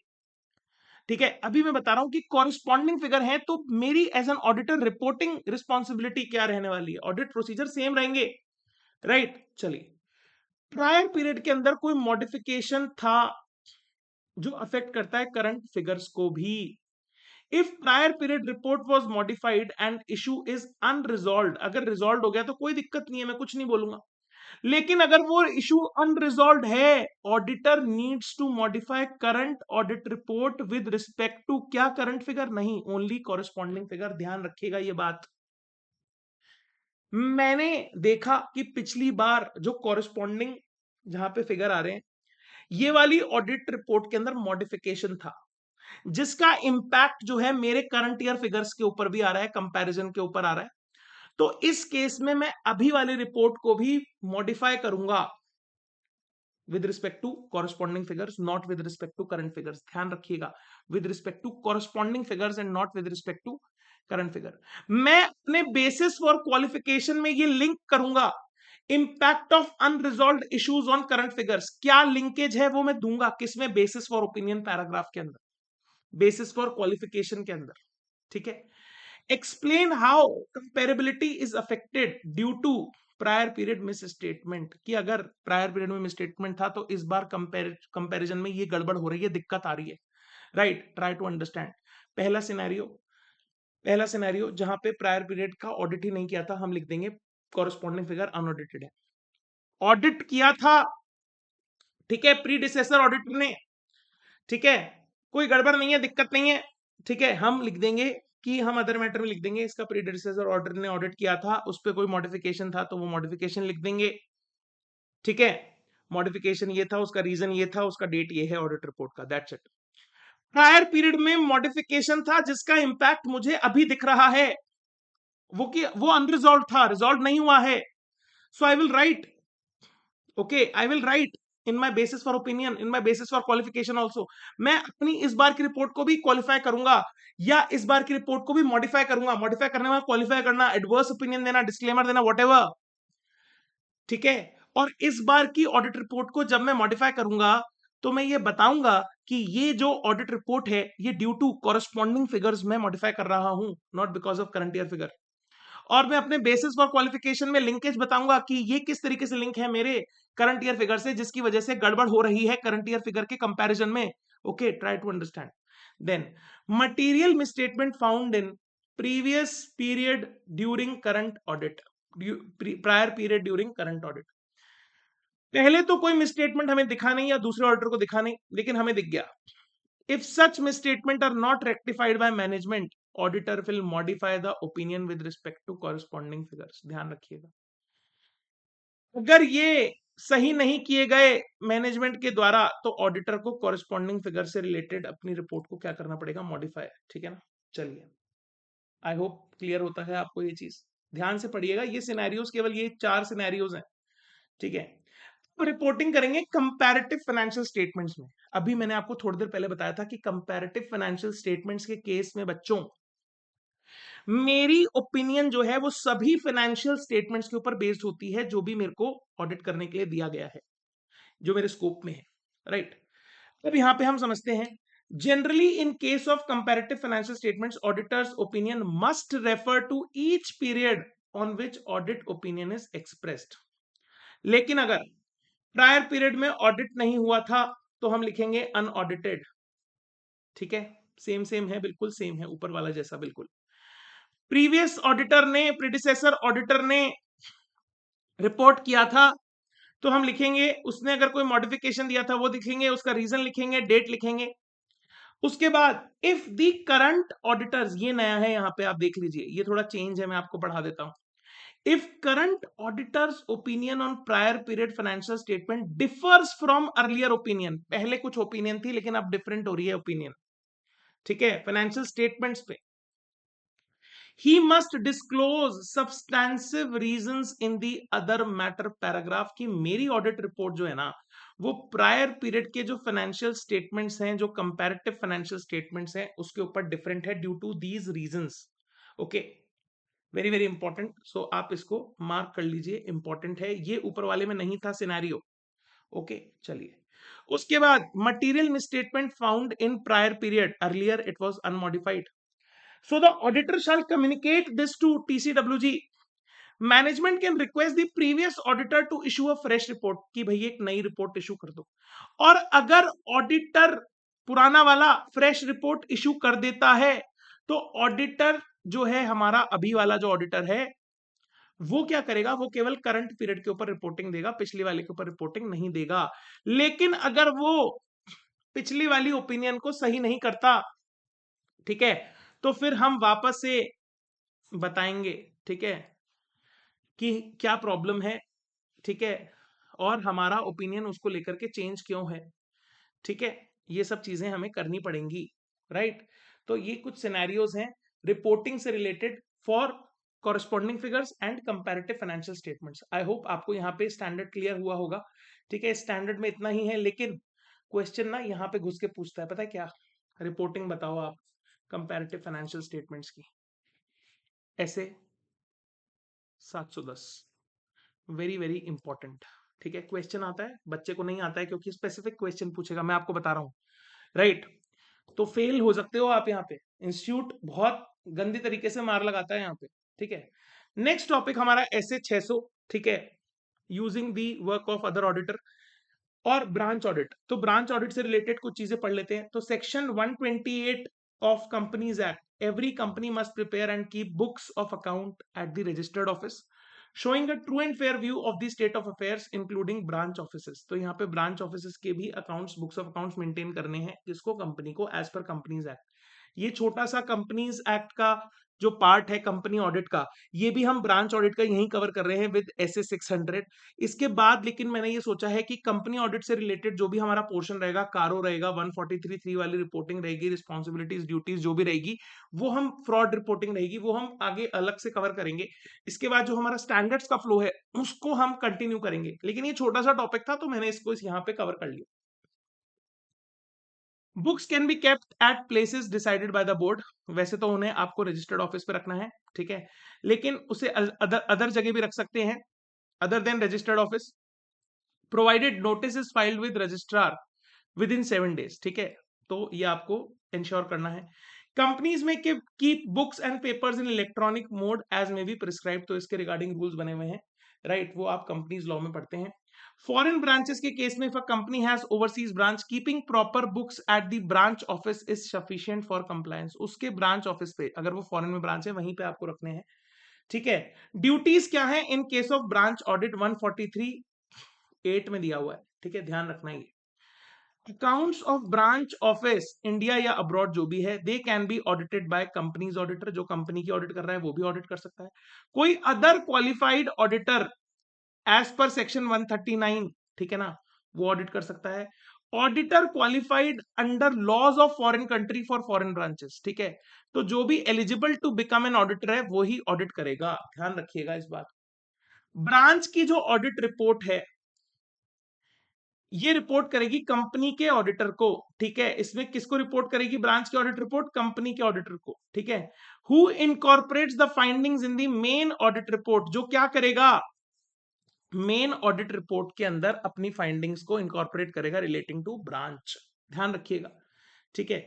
[SPEAKER 1] ठीक है। अभी मैं बता रहा हूं कि कॉरेस्पॉन्डिंग फिगर है तो मेरी as an auditor reporting responsibility क्या रहने वाली है। ऑडिट प्रोसीजर सेम रहेंगे, राइट। चलिए, प्रायर पीरियड के अंदर कोई मॉडिफिकेशन था जो अफेक्ट करता है करंट फिगर्स को भी। If prior period report was modified and issue is unresolved, अगर रिजॉल्व हो गया तो कोई दिक्कत नहीं है, मैं कुछ नहीं बोलूंगा। लेकिन अगर वो इशू अनरिजॉल्व्ड है, auditor needs to modify current audit report with respect to क्या? करंट फिगर नहीं, ओनली कॉरेस्पॉन्डिंग फिगर। ध्यान रखिएगा ये बात। मैंने देखा कि पिछली बार जो कॉरेस्पॉन्डिंग जहां पे फिगर आ रहे हैं, ये वाली ऑडिट रिपोर्ट के अंदर मॉडिफिकेशन था जिसका इंपैक्ट जो है मेरे करंट ईयर फिगर्स के ऊपर भी आ रहा है, कंपैरिजन के ऊपर आ रहा है। तो इस केस में मैं अभी वाली रिपोर्ट को भी मॉडिफाई करूंगा, with respect to corresponding figures, not with respect to current figures. ध्यान रखिएगा, with respect to corresponding figures and not with respect to current figure. मैं अपने बेसिस फॉर क्वालिफिकेशन में ये लिंक करूंगा impact of unresolved issues on current figures. क्या linkage है वो मैं दूंगा, किसमें? बेसिस फॉर ओपिनियन पैराग्राफ के अंदर, बेसिस फॉर क्वालिफिकेशन के अंदर। ठीक है। Explain how comparability is affected due to prior period misstatement, कि अगर प्रायर पीरियड में मिस स्टेटमेंट था तो इस बार कंपैरिजन में ये गड़बड़ हो रही है, दिक्कत आ रही है। Right, try to understand. पहला सिनेरियो जहां पे प्रायर पीरियड का ऑडिट ही नहीं किया था, हम लिख देंगे कॉरेस्पॉन्डिंग फिगर अनऑडिटेड है। ऑडिट किया था, ठीक है, प्रीडिसेसर ऑडिटर ने, ठीक है, कोई गड़बड़ नहीं है, दिक्कत नहीं है, ठीक है, हम लिख देंगे कि हम अदर मैटर में लिख देंगे इसका प्रीडिसेसर ऑडिटर ने ऑडिट किया था, उस पर कोई मॉडिफिकेशन था तो वो मॉडिफिकेशन लिख देंगे। ठीक है, मॉडिफिकेशन ये था, उसका रीजन ये था, उसका डेट ये है ऑडिट रिपोर्ट का, दैट्स इट। प्रायर पीरियड में मॉडिफिकेशन था जिसका इंपैक्ट मुझे अभी दिख रहा है, वो अनरिजॉल्व था, रिजॉल्व नहीं हुआ है। So I will write, okay, I will write in my basis for opinion, in my basis for qualification also. मैं अपनी इस बार की रिपोर्ट को भी क्वालिफाई करूंगा या इस बार की रिपोर्ट को भी मॉडिफाई करूंगा। मॉडिफाई करने में क्वालिफाई करना, एडवर्स ओपिनियन देना, डिस्क्लेमर देना, वॉट, ठीक है। और इस बार की ऑडिट रिपोर्ट को जब मैं मॉडिफाई करूंगा तो मैं ये बताऊंगा कि ये जो ऑडिट रिपोर्ट है ये ड्यू टू कॉरेस्पॉन्डिंग फिगर्स में मॉडिफाई कर रहा हूं, not because of current year figure. और मैं अपने बेसिस फॉर क्वालिफिकेशन में लिंकेज बताऊंगा कि ये किस तरीके से लिंक है मेरे करंट ईयर फिगर से, जिसकी वजह से गड़बड़ हो रही है करंट ईयर फिगर के कंपैरिजन में। Okay, try to understand. Then material misstatement found in previous period during current audit, prior period during current audit. पहले तो कोई मिसस्टेटमेंट हमें दिखा नहीं या दूसरे ऑडिटर को दिखा नहीं, लेकिन हमें दिख गया। If such misstatement are not rectified by management, auditor will modify the opinion with respect to corresponding figures. ध्यान रखिएगा, अगर ये सही नहीं किए गए मैनेजमेंट के द्वारा तो ऑडिटर को कॉरेस्पॉन्डिंग फिगर से रिलेटेड अपनी रिपोर्ट को क्या करना पड़ेगा? मॉडिफाई। ठीक है ना? चलिए, आई होप क्लियर होता है आपको ये चीज। ध्यान से पढ़िएगा, ये सिनेरियोज केवल ये 4 सिनेरियोज हैं, ठीक है। तो रिपोर्टिंग करेंगे कंपैरेटिव फाइनेंशियल स्टेटमेंट्स में। अभी मैंने आपको थोड़ी देर पहले बताया था कि कंपैरेटिव फाइनेंशियल स्टेटमेंट्स के केस में बच्चों, मेरी ओपिनियन जो है वो सभी फाइनेंशियल स्टेटमेंट्स के ऊपर बेस्ड होती है जो भी मेरे को ऑडिट करने के लिए दिया गया है, जो मेरे स्कोप में है। राइट, अब यहां पे हम समझते हैं, generally in case of comparative financial statements auditor's opinion must refer to each period on which audit opinion is expressed. लेकिन अगर प्रायर पीरियड में ऑडिट नहीं हुआ था तो हम लिखेंगे अनऑडिटेड। ठीक है, सेम सेम है, बिल्कुल सेम है, ऊपर वाला जैसा बिल्कुल। प्रीवियस ऑडिटर ने, प्रीडिसेसर ऑडिटर ने रिपोर्ट किया था तो हम लिखेंगे, उसने अगर कोई मॉडिफिकेशन दिया था वो लिखेंगे, उसका रीजन लिखेंगे, डेट लिखेंगे। उसके बाद इफ द करंट ऑडिटर्स, ये नया है यहां पे आप देख लीजिए, ये थोड़ा चेंज है, मैं आपको पढ़ा देता हूं। If current auditor's opinion on prior period financial statement differs from earlier opinion, पहले कुछ ओपिनियन थी लेकिन अब डिफरेंट हो रही है ओपिनियन, ठीक है, फाइनेंशियल स्टेटमेंट्स पे, he must disclose substantive reasons in the other matter paragraph, की मेरी ऑडिट रिपोर्ट जो है ना वो प्रायर पीरियड के जो फाइनेंशियल स्टेटमेंट्स हैं, जो कंपैरेटिव फाइनेंशियल स्टेटमेंट्स हैं, उसके ऊपर डिफरेंट है due to these reasons. Okay, very very important, so आप इसको मार्क कर लीजिए, इंपॉर्टेंट है, ये ऊपर वाले में नहीं था सिनेरियो। ओके, चलिए, उसके बाद material misstatement found in prior period, earlier it was unmodified, so the auditor shall communicate this to TCWG. Management can request the previous auditor to issue a fresh report, कि भाई एक नई report issue कर दो। और अगर auditor पुराना वाला फ्रेश रिपोर्ट इशू कर देता है तो ऑडिटर जो है हमारा अभी वाला जो ऑडिटर है वो क्या करेगा, वो केवल करंट पीरियड के ऊपर रिपोर्टिंग देगा, पिछली वाले के ऊपर रिपोर्टिंग नहीं देगा। लेकिन अगर वो पिछली वाली ओपिनियन को सही नहीं करता, ठीक है, तो फिर हम वापस से बताएंगे, ठीक है, कि क्या प्रॉब्लम है, ठीक है, और हमारा ओपिनियन उसको लेकर के चेंज क्यों है। ठीक है, ये सब चीजें हमें करनी पड़ेंगी। राइट, तो ये कुछ सिनेरियोज हैं रिपोर्टिंग से related for corresponding figures and comparative financial statements. I hope आपको यहाँ पे स्टैंडर्ड क्लियर हुआ होगा। ठीक है, स्टैंडर्ड में इतना ही है, लेकिन क्वेश्चन ना यहाँ पे घुस के पूछता है, पता है क्या? रिपोर्टिंग बताओ आप कंपैरेटिव फाइनेंशियल स्टेटमेंट्स की, ऐसे 710, वेरी वेरी इंपॉर्टेंट। ठीक है, क्वेश्चन आता है, बच्चे को नहीं आता है क्योंकि स्पेसिफिक क्वेश्चन पूछेगा, मैं आपको बता रहा हूँ, राइट? तो फेल हो सकते हो आप यहाँ पे, इंस्टीट्यूट बहुत गंदी तरीके से मार लगाता है यहाँ पे। ठीक है, नेक्स्ट टॉपिक हमारा ऐसे 600। ठीक है, using the work of other auditor और ब्रांच ऑडिट। तो ब्रांच ऑडिट से रिलेटेड कुछ चीजें पढ़ लेते हैं। तो section 128 of companies act, every company must prepare and keep books of account at the registered office showing a true and fair view of the state of affairs including branch offices. तो यहाँ पे branch offices के भी accounts, books of accounts maintain करने हैं, किसको? Company को, as per companies act. ये छोटा सा कंपनीज एक्ट का जो पार्ट है कंपनी ऑडिट का, ये भी हम ब्रांच ऑडिट का यहीं कवर कर रहे हैं विद एसए 600। इसके बाद लेकिन मैंने ये सोचा है कि कंपनी ऑडिट से रिलेटेड जो भी हमारा पोर्शन रहेगा, कारो रहेगा, 143(3) वाली रिपोर्टिंग रहेगी, रिस्पॉन्सिबिलिटीज ड्यूटीज जो भी रहेगी, वो हम फ्रॉड रिपोर्टिंग रहेगी, वो हम आगे अलग से कवर करेंगे। इसके बाद जो हमारा स्टैंडर्ड्स का फ्लो है उसको हम कंटिन्यू करेंगे, लेकिन ये छोटा सा टॉपिक था तो मैंने इसको यहाँ पे कवर कर लिया। Books can be kept at places decided by the board. वैसे तो उन्हें आपको रजिस्टर्ड ऑफिस पे रखना है, ठीक है, लेकिन उसे अदर जगह भी रख सकते हैं, other than registered office, provided notice is filed with registrar with in 7 days। ठीक है, तो ये आपको इंश्योर करना है। कंपनीज में keep books and papers in electronic mode as may be prescribe. तो इसके रिगार्डिंग रूल्स बने हुए हैं, राइट, वो आप कंपनीज लॉ में पढ़ते हैं। फॉरेन ब्रांचेस के केस में if a company has overseas branch, keeping proper books at the branch office is sufficient for compliance. उसके ब्रांच ऑफिस पे, अगर वो फॉरेन में ब्रांच है, वहीं पे आपको रखने हैं। ठीक है, ड्यूटीज क्या है इन केस ऑफ ब्रांच ऑडिट? 143(8) में दिया हुआ है। ठीक है, ध्यान रखना ये। Accounts of branch office India या अब्रॉड जो भी है, they can be audited by companies auditor. जो कंपनी की ऑडिट कर रहा है वो भी ऑडिट कर सकता है। कोई other qualified auditor as per section 139, ठीक है ना, वो ऑडिट कर सकता है। Auditor qualified under laws of foreign country for foreign branches. ठीक है, तो जो भी eligible to become an auditor है वो ही ऑडिट करेगा, ध्यान रखिएगा इस बात। ब्रांच की जो ऑडिट रिपोर्ट है, ये रिपोर्ट करेगी कंपनी के ऑडिटर को। ठीक है, इसमें किसको रिपोर्ट करेगी ब्रांच की ऑडिट रिपोर्ट? कंपनी के ऑडिटर को। ठीक है, who incorporates the findings in the main audit report. जो क्या करेगा? मेन ऑडिट रिपोर्ट के अंदर अपनी फाइंडिंग्स को इनकॉर्पोरेट करेगा रिलेटिंग टू ब्रांच, ध्यान रखिएगा। ठीक है,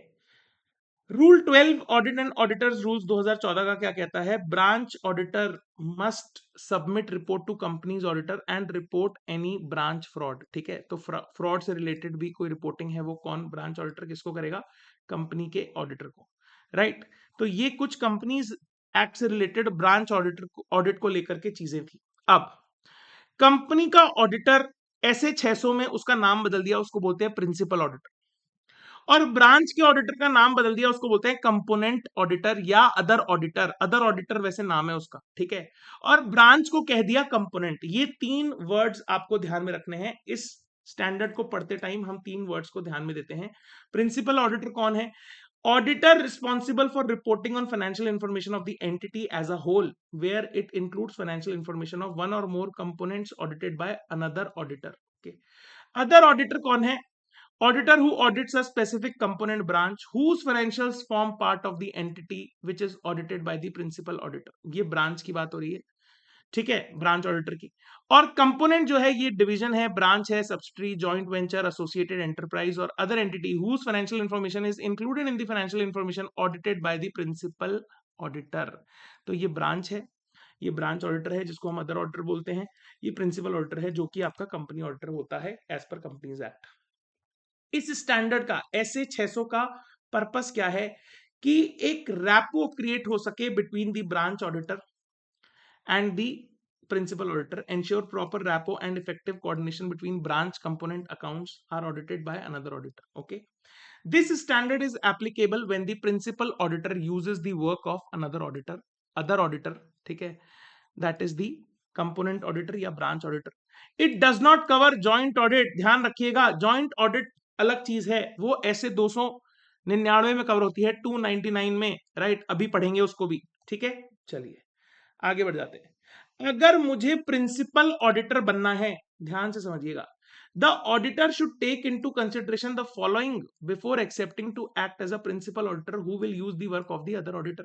[SPEAKER 1] rule 12 audit and auditors rules 2014 का क्या कहता है? Branch auditor must submit report to company's auditor and report any branch fraud. ठीक है, तो फ्रॉड से रिलेटेड भी कोई रिपोर्टिंग है वो कौन? ब्रांच ऑडिटर किसको करेगा? कंपनी के ऑडिटर को, राइट। तो ये कुछ कंपनीज एक्ट से रिलेटेड ब्रांच ऑडिट को लेकर के चीजें थी। अब कंपनी का ऑडिटर ऐसे 600 में उसका नाम बदल दिया, उसको बोलते हैं प्रिंसिपल ऑडिटर। और ब्रांच के ऑडिटर का नाम बदल दिया, उसको बोलते हैं कंपोनेंट ऑडिटर या अदर ऑडिटर। अदर ऑडिटर वैसे नाम है उसका, ठीक है, और ब्रांच को कह दिया कंपोनेंट। ये 3 वर्ड्स आपको ध्यान में रखने हैं। इस स्टैंडर्ड को पढ़ते टाइम हम 3 वर्ड्स को ध्यान में देते हैं। प्रिंसिपल ऑडिटर कौन है? Auditor responsible for reporting on financial information of the entity as a whole, where it includes financial information of one or more components audited by another auditor. Okay. Other auditor कौन है? Auditor who audits a specific component branch whose financials form part of the entity which is audited by the principal auditor. ये branch की बात हो रही है, ठीक है, ब्रांच ऑडिटर की। और कंपोनेंट जो है ये डिवीजन है, ब्रांच है, subsidiary, joint venture, associated enterprise और other entity whose financial information is included in the financial information audited by the principal auditor. तो ये ब्रांच है, ये ब्रांच ऑडिटर है जिसको हम अदर ऑडिटर बोलते हैं। ये प्रिंसिपल ऑडिटर है जो कि आपका कंपनी ऑडिटर होता है एज पर कंपनीज एक्ट। इस स्टैंडर्ड का ऐसे 600 का पर्पस क्या है? कि एक रैपो क्रिएट हो सके between the branch auditor and the principal auditor, ensure proper rapport and effective coordination between branch component accounts are audited by another auditor. Okay, this standard is applicable when the principal auditor uses the work of another auditor, other auditor, ठीक है, that is the component auditor या branch auditor. It does not cover joint audit. ध्यान रखिएगा, joint audit अलग चीज है, वो ऐसे 299 में कवर होती है, 299 में, राइट, अभी पढ़ेंगे उसको भी। ठीक है, चलिए आगे बढ़ जाते हैं। अगर मुझे प्रिंसिपल ऑडिटर बनना है, ध्यान से समझिएगा, the auditor should take into consideration the following before accepting to act as a principal auditor who will use the work of the other auditor.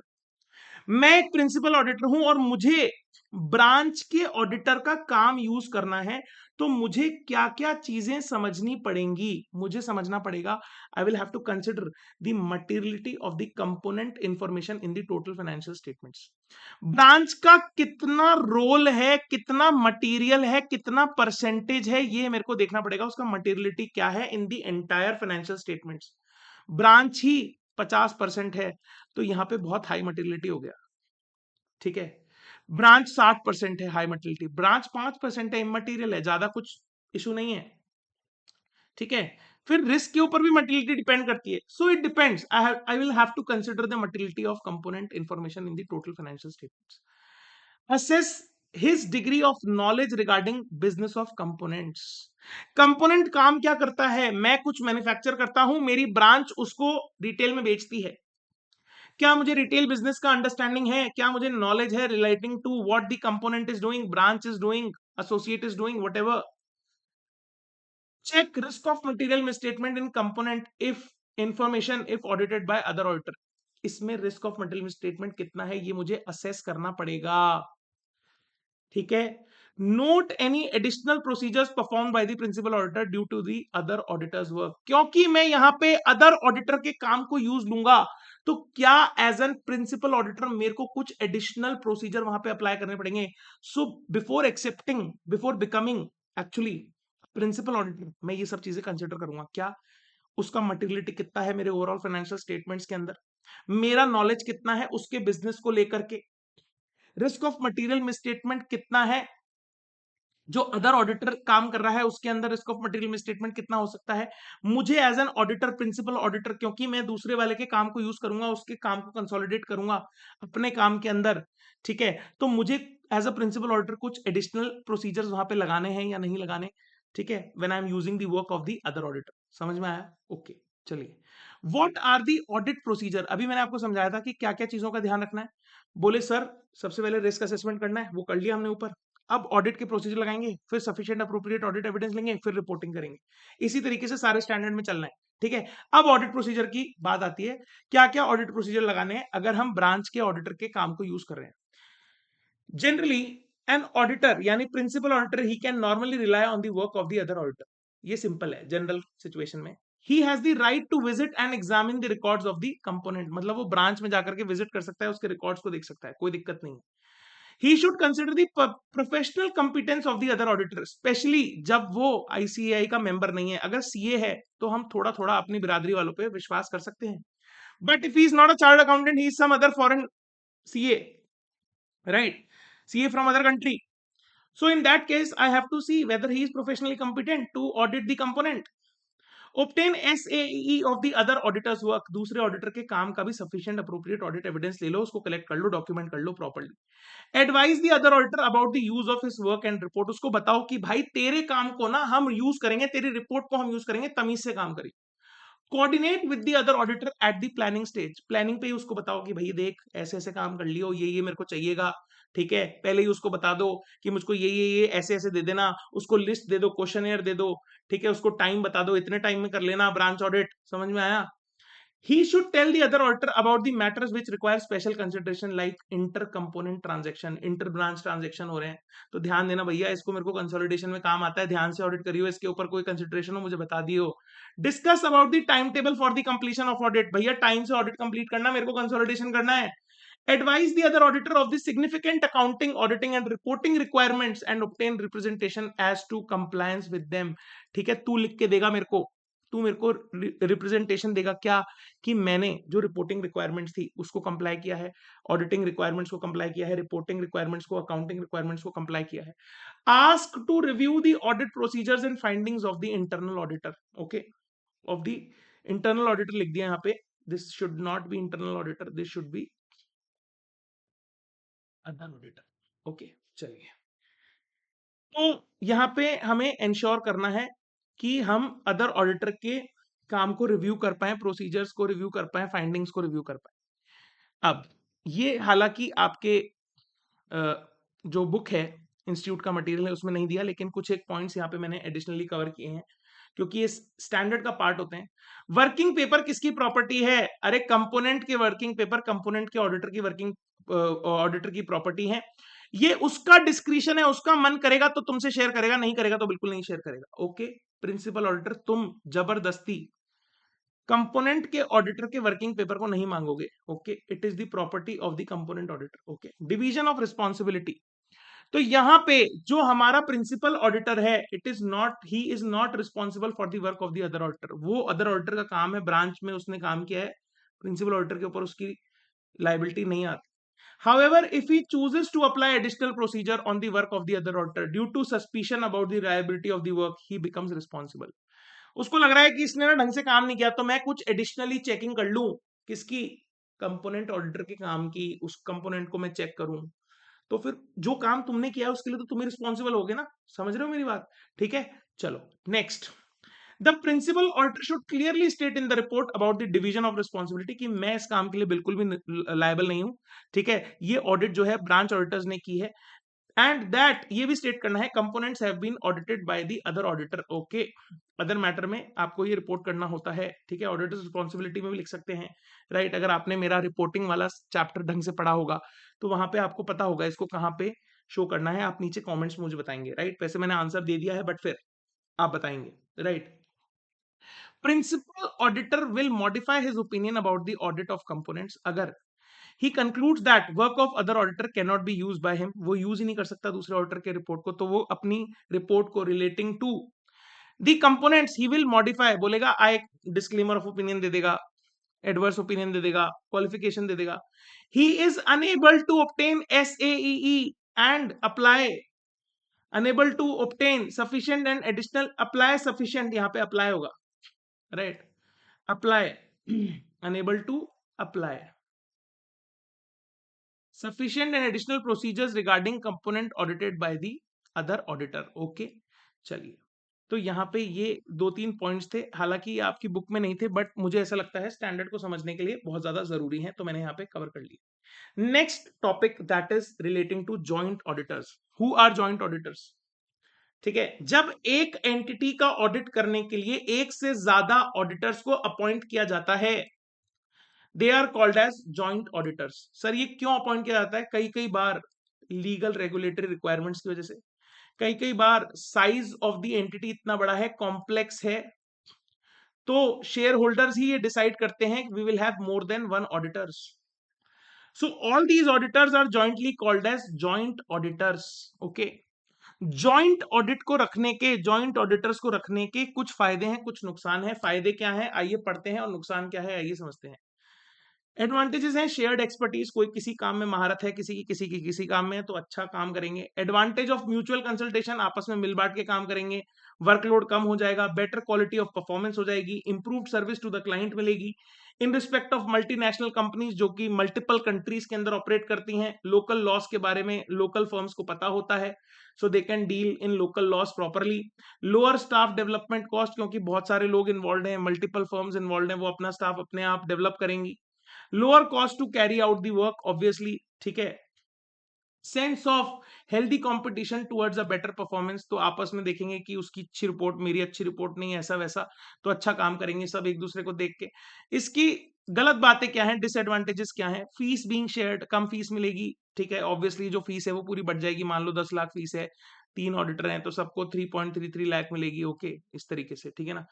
[SPEAKER 1] मैं एक प्रिंसिपल ऑडिटर हूं और मुझे ब्रांच के ऑडिटर का काम यूज करना है, तो मुझे क्या क्या चीजें समझनी पड़ेंगी? मुझे समझना पड़ेगा, I will have to consider the materiality of the component information in the total financial statements. Branch का कितना रोल है, कितना मटेरियल है, कितना परसेंटेज है, ये मेरे को देखना पड़ेगा। उसका मटेरियलिटी क्या है in the entire financial statements. Branch ही 50% है, तो यहां पे बहुत हाई मटेरियलिटी हो गया, ठीक है। ब्रांच 60% है, हाई मटेरियलिटी। ब्रांच 5% है, इमटेरियल है, ज्यादा कुछ इशू नहीं है, ठीक है। फिर रिस्क के ऊपर भी मटेरियलिटी डिपेंड करती है, so it depends. I will have to consider the materiality of component information in the total financial statements. Assess his degree of knowledge regarding business of components. Component काम क्या करता है? मैं कुछ मैन्युफैक्चर करता हूं, मेरी ब्रांच उसको रिटेल में बेचती है। क्या मुझे रिटेल बिजनेस का अंडरस्टैंडिंग है? क्या मुझे नॉलेज है relating to what the component is doing, branch is doing, associate is doing, whatever. Check risk of material misstatement in component if information if audited by other auditor. इसमें risk of material misstatement कितना है, ये मुझे असेस करना पड़ेगा, ठीक है। Note any additional procedures perform by the principal auditor due to the other auditors work. क्योंकि मैं यहां पे अदर ऑडिटर के काम को यूज लूंगा, तो क्या एज एन प्रिंसिपल ऑडिटर मेरे को कुछ एडिशनल प्रोसीजर वहां पे अप्लाई करने पड़ेंगे। So before accepting, before becoming actually principal auditor, मैं ये सब चीजें कंसिडर करूंगा। क्या उसका मटेरियलिटी कितना है मेरे ओवरऑल फाइनेंशियल स्टेटमेंट्स के अंदर, मेरा नॉलेज कितना है उसके बिजनेस को लेकर के, रिस्क ऑफ मटेरियल मिसस्टेटमेंट कितना है, जो अदर ऑडिटर काम कर रहा है उसके अंदर रिस्क ऑफ मटेरियल मिसस्टेटमेंट कितना हो सकता है। मुझे as an auditor, principal auditor, क्योंकि मैं दूसरे वाले के काम को यूज करूंगा, उसके काम को कंसोलिडेट करूंगा अपने काम के अंदर, ठीक है। तो मुझे एज अ प्रिंसिपल ऑडिटर कुछ एडिशनल प्रोसीजर्स वहां पे लगाने हैं या नहीं लगाने, ठीक है, when I am using the work of the other auditor. समझ में आया? ओके, चलिए। What are the audit procedure? अभी मैंने आपको समझाया था कि क्या क्या चीजों का ध्यान रखना है। बोले सर सबसे पहले रिस्क असेसमेंट करना है, वो कर लिया हमने ऊपर। अब ऑडिट के प्रोसीजर लगाएंगे, फिर सफिशिएंट अप्रोप्रिएट ऑडिट एविडेंस लेंगे, फिर रिपोर्टिंग करेंगे। इसी तरीके से सारे स्टैंडर्ड में चलना है, ठीक है। अब ऑडिट प्रोसीजर की बात आती है, क्या क्या ऑडिट प्रोसीजर लगाने हैं अगर हम ब्रांच के ऑडिटर के काम को यूज कर रहे हैं। जनरली एन ऑडिटर यानी principal auditor he can normally rely on the work of the other auditor. ये सिंपल है जनरल सिचुएशन में। He has the right to visit and examine the records of the component, मतलब वो branch में जाकर के visit कर सकता है, उसके रिकॉर्ड्स को देख सकता है, कोई दिक्कत नहीं है। He should consider the professional competence of the other auditor, especially जब वो ICAI का मेंबर नहीं है। अगर CA है तो हम थोड़ा थोड़ा अपनी बिरादरी वालों पे विश्वास कर सकते हैं, but if he is not a chartered accountant, he is some other foreign CA, right? CA from other country. So in that case, I have to see whether he is professionally competent to audit the component. Obtain SAE of the other auditor's work, दूसरे auditor के काम का भी sufficient appropriate audit evidence ले लो, उसको collect कर लो, document कर लो properly. Advise the other auditor about the use of his work and report, उसको बताओ कि भाई तेरे काम को ना हम यूज करेंगे, तेरी रिपोर्ट को हम यूज करेंगे, तमीज से काम करिए। Coordinate with the other auditor at the planning stage, planning पे ही उसको बताओ कि भाई देख ऐसे ऐसे काम कर लियो, ये मेरे को चाहिएगा, ठीक है। पहले ही उसको बता दो कि मुझको ये ऐसे ऐसे दे देना, उसको लिस्ट दे दो, क्वेश्चनएयर दे दो, ठीक है, उसको टाइम बता दो, इतने टाइम में कर लेना ब्रांच ऑडिट। समझ में आया? He should tell the other auditor about the matters which require special consideration like inter-component transaction, inter-branch transaction हो रहे हैं, तो ध्यान देना भैया, इसको मेरे को कंसोलिडेशन में काम आता है, ध्यान से ऑडिट करियो, इसके ऊपर कोई कंसिडरेशन हो मुझे बता दियो। Discuss about the time table for the completion of audit, भैया टाइम से ऑडिट कंप्लीट करना, मेरे को कंसोलिडेशन करना है। Advise the other auditor of the significant accounting, auditing and reporting requirements and obtain representation as to compliance with them। ठीक है, तू लिख के देगा मेरे को, तू मेरे को रिप्रेजेंटेशन देगा क्या, कि मैंने जो रिपोर्टिंग रिक्वायरमेंट्स थी उसको कंप्लाई किया है, ऑडिटिंग रिक्वायरमेंट्स को कंप्लाई किया है, रिपोर्टिंग रिक्वायरमेंट्स को, अकाउंटिंग रिक्वायरमेंट्स को कंप्लाई किया है। Ask to review the audit procedures and findings of the internal auditor, okay, of the internal auditor लिख दिया यहाँ पे, this should not be internal auditor, this should be other auditor, okay. चलिए, तो यहाँ पे हमें इंश्योर करना है कि हम अदर ऑडिटर के काम को रिव्यू कर पाए, प्रोसीजर्स को रिव्यू कर पाए, फाइंडिंग्स को रिव्यू कर पाए। अब ये हालांकि आपके जो बुक है, इंस्टीट्यूट का मटेरियल है, उसमें नहीं दिया, लेकिन कुछ एक पॉइंट्स यहाँ पे मैंने एडिशनली कवर किए हैं क्योंकि ये स्टैंडर्ड का पार्ट होते हैं। वर्किंग पेपर किसकी प्रॉपर्टी है? अरे कंपोनेंट के वर्किंग पेपर कंपोनेंट के ऑडिटर की वर्किंग ऑडिटर की प्रॉपर्टी है। ये उसका डिस्क्रिशन है, उसका मन करेगा तो तुमसे शेयर करेगा, नहीं करेगा तो बिल्कुल नहीं शेयर करेगा। ओके, प्रिंसिपल ऑडिटर तुम जबरदस्ती कंपोनेंट के ऑडिटर के वर्किंग पेपर को नहीं मांगोगे। Okay, it is the property of the component auditor. Okay, division of responsibility. तो यहां पे जो हमारा प्रिंसिपल ऑडिटर है, he is not responsible for the work of the other auditor. वो अदर ऑडिटर का काम है, ब्रांच में उसने काम किया है, प्रिंसिपल ऑडिटर के ऊपर उसकी लाइबिलिटी नहीं आती। However, if he chooses to apply additional procedure on the work of the other auditor due to suspicion about the reliability of the work, he becomes responsible. उसको लग रहा है कि इसने ना ढंग से काम नहीं किया, तो मैं कुछ एडिशनली चेकिंग कर लूं, किसकी? कंपोनेंट ऑडिटर के काम की, उस कंपोनेंट को मैं चेक करूं, तो फिर जो काम तुमने किया उसके लिए तो तुम ही रिस्पॉन्सिबल होगे ना। समझ रहे हो मेरी बात? ठीक है, चलो next. The principal auditor should clearly state in the report about the division of responsibility कि मैं इस काम के लिए बिल्कुल भी लायबल नहीं हूं। ठीक है, ये ऑडिट जो है ब्रांच ऑडिटर्स ने की है, एंड दैट ये भी स्टेट करना है components have been audited by the other auditor. Okay, other matter में आपको ये रिपोर्ट करना होता है। ठीक है, ऑडिटर्स रिस्पॉन्सिबिलिटी में भी लिख सकते हैं, राइट। अगर आपने मेरा रिपोर्टिंग वाला चैप्टर ढंग से पढ़ा होगा तो वहां पे आपको पता होगा इसको कहाँ पे शो करना है। आप नीचे कॉमेंट्स में मुझे बताएंगे, राइट। वैसे मैंने आंसर दे दिया है बट फिर आप बताएंगे, right. Principal auditor will modify his opinion about the audit of components अगर he concludes that work of other auditor cannot be used by him, वो यूज ही नहीं कर सकता दूसरे ऑडिटर के रिपोर्ट को, तो वो अपनी रिपोर्ट को relating to the components he will modify, बोलेगा आई डिस्क्लेमर ऑफ ओपिनियन दे देगा, एडवर्स ओपिनियन दे देगा, क्वालिफिकेशन दे देगा। He is unable to obtain SAEE and apply, unable to obtain sufficient and additional, apply sufficient, यहाँ पे अप्लाई होगा, right. Apply, unable to apply sufficient and additional procedures regarding component audited by the other auditor। Okay, चलिए, तो यहाँ पे ये 2-3 points थे, हालांकि ये आपकी बुक में नहीं थे बट मुझे ऐसा लगता है स्टैंडर्ड को समझने के लिए बहुत ज्यादा जरूरी है, तो मैंने यहाँ पे कवर कर लिया। Next topic that is relating to joint auditors. Who are joint auditors? ठीक है, जब एक एंटिटी का ऑडिट करने के लिए एक से ज्यादा ऑडिटर्स को अपॉइंट किया जाता है, they are called as joint auditors. Sir ये क्यों अपॉइंट किया जाता है? कई कई बार लीगल रेगुलेटरी रिक्वायरमेंट्स की वजह से, कई कई बार साइज ऑफ द एंटिटी इतना बड़ा है, कॉम्प्लेक्स है, तो शेयर होल्डर्स ही ये डिसाइड करते हैं we will have more than one auditors. So all these auditors are jointly called as joint auditors. Okay, joint audit को रखने के, जॉइंट ऑडिटर्स को रखने के कुछ फायदे हैं, कुछ नुकसान है। फायदे क्या है आइए पढ़ते हैं, और नुकसान क्या है आइए समझते हैं। एडवांटेजेस हैं, शेयर्ड एक्सपर्टीज, कोई किसी काम में महारत है, किसी की किसी काम में है तो अच्छा काम करेंगे। एडवांटेज ऑफ म्यूचुअल कंसल्टेशन, आपस में मिल बांट के काम करेंगे, वर्कलोड कम हो जाएगा, बेटर क्वालिटी ऑफ परफॉर्मेंस हो जाएगी, improved service to the client मिलेगी। In respect of multinational companies जो कि मल्टीपल कंट्रीज के अंदर ऑपरेट करती हैं, लोकल लॉस के बारे में लोकल फर्म्स को पता होता है, so they can deal in local laws properly. Lower staff development cost, क्योंकि बहुत सारे लोग इन्वॉल्व हैं, मल्टीपल फर्म्स इन्वॉल्व हैं, वो अपना स्टाफ अपने आप डेवलप करेंगी। Lower cost to carry out the work obviously, ठीक है। Sense of healthy competition towards a better performance, तो आपस में देखेंगे कि उसकी अच्छी रिपोर्ट मेरी अच्छी रिपोर्ट नहीं है, ऐसा वैसा, तो अच्छा काम करेंगे सब एक दूसरे को देख के। इसकी गलत बातें क्या हैं, डिसएडवांटेजेस क्या हैं? फीस बीइंग शेयर्ड, कम फीस मिलेगी, ठीक है। ऑब्वियसली जो फीस है वो पूरी बढ़ जाएगी, मान लो 10 लाख फीस है, 3 ऑडिटर हैं तो सबको 3.33 लाख मिलेगी। ओके, इस तरीके से, ठीक है ना।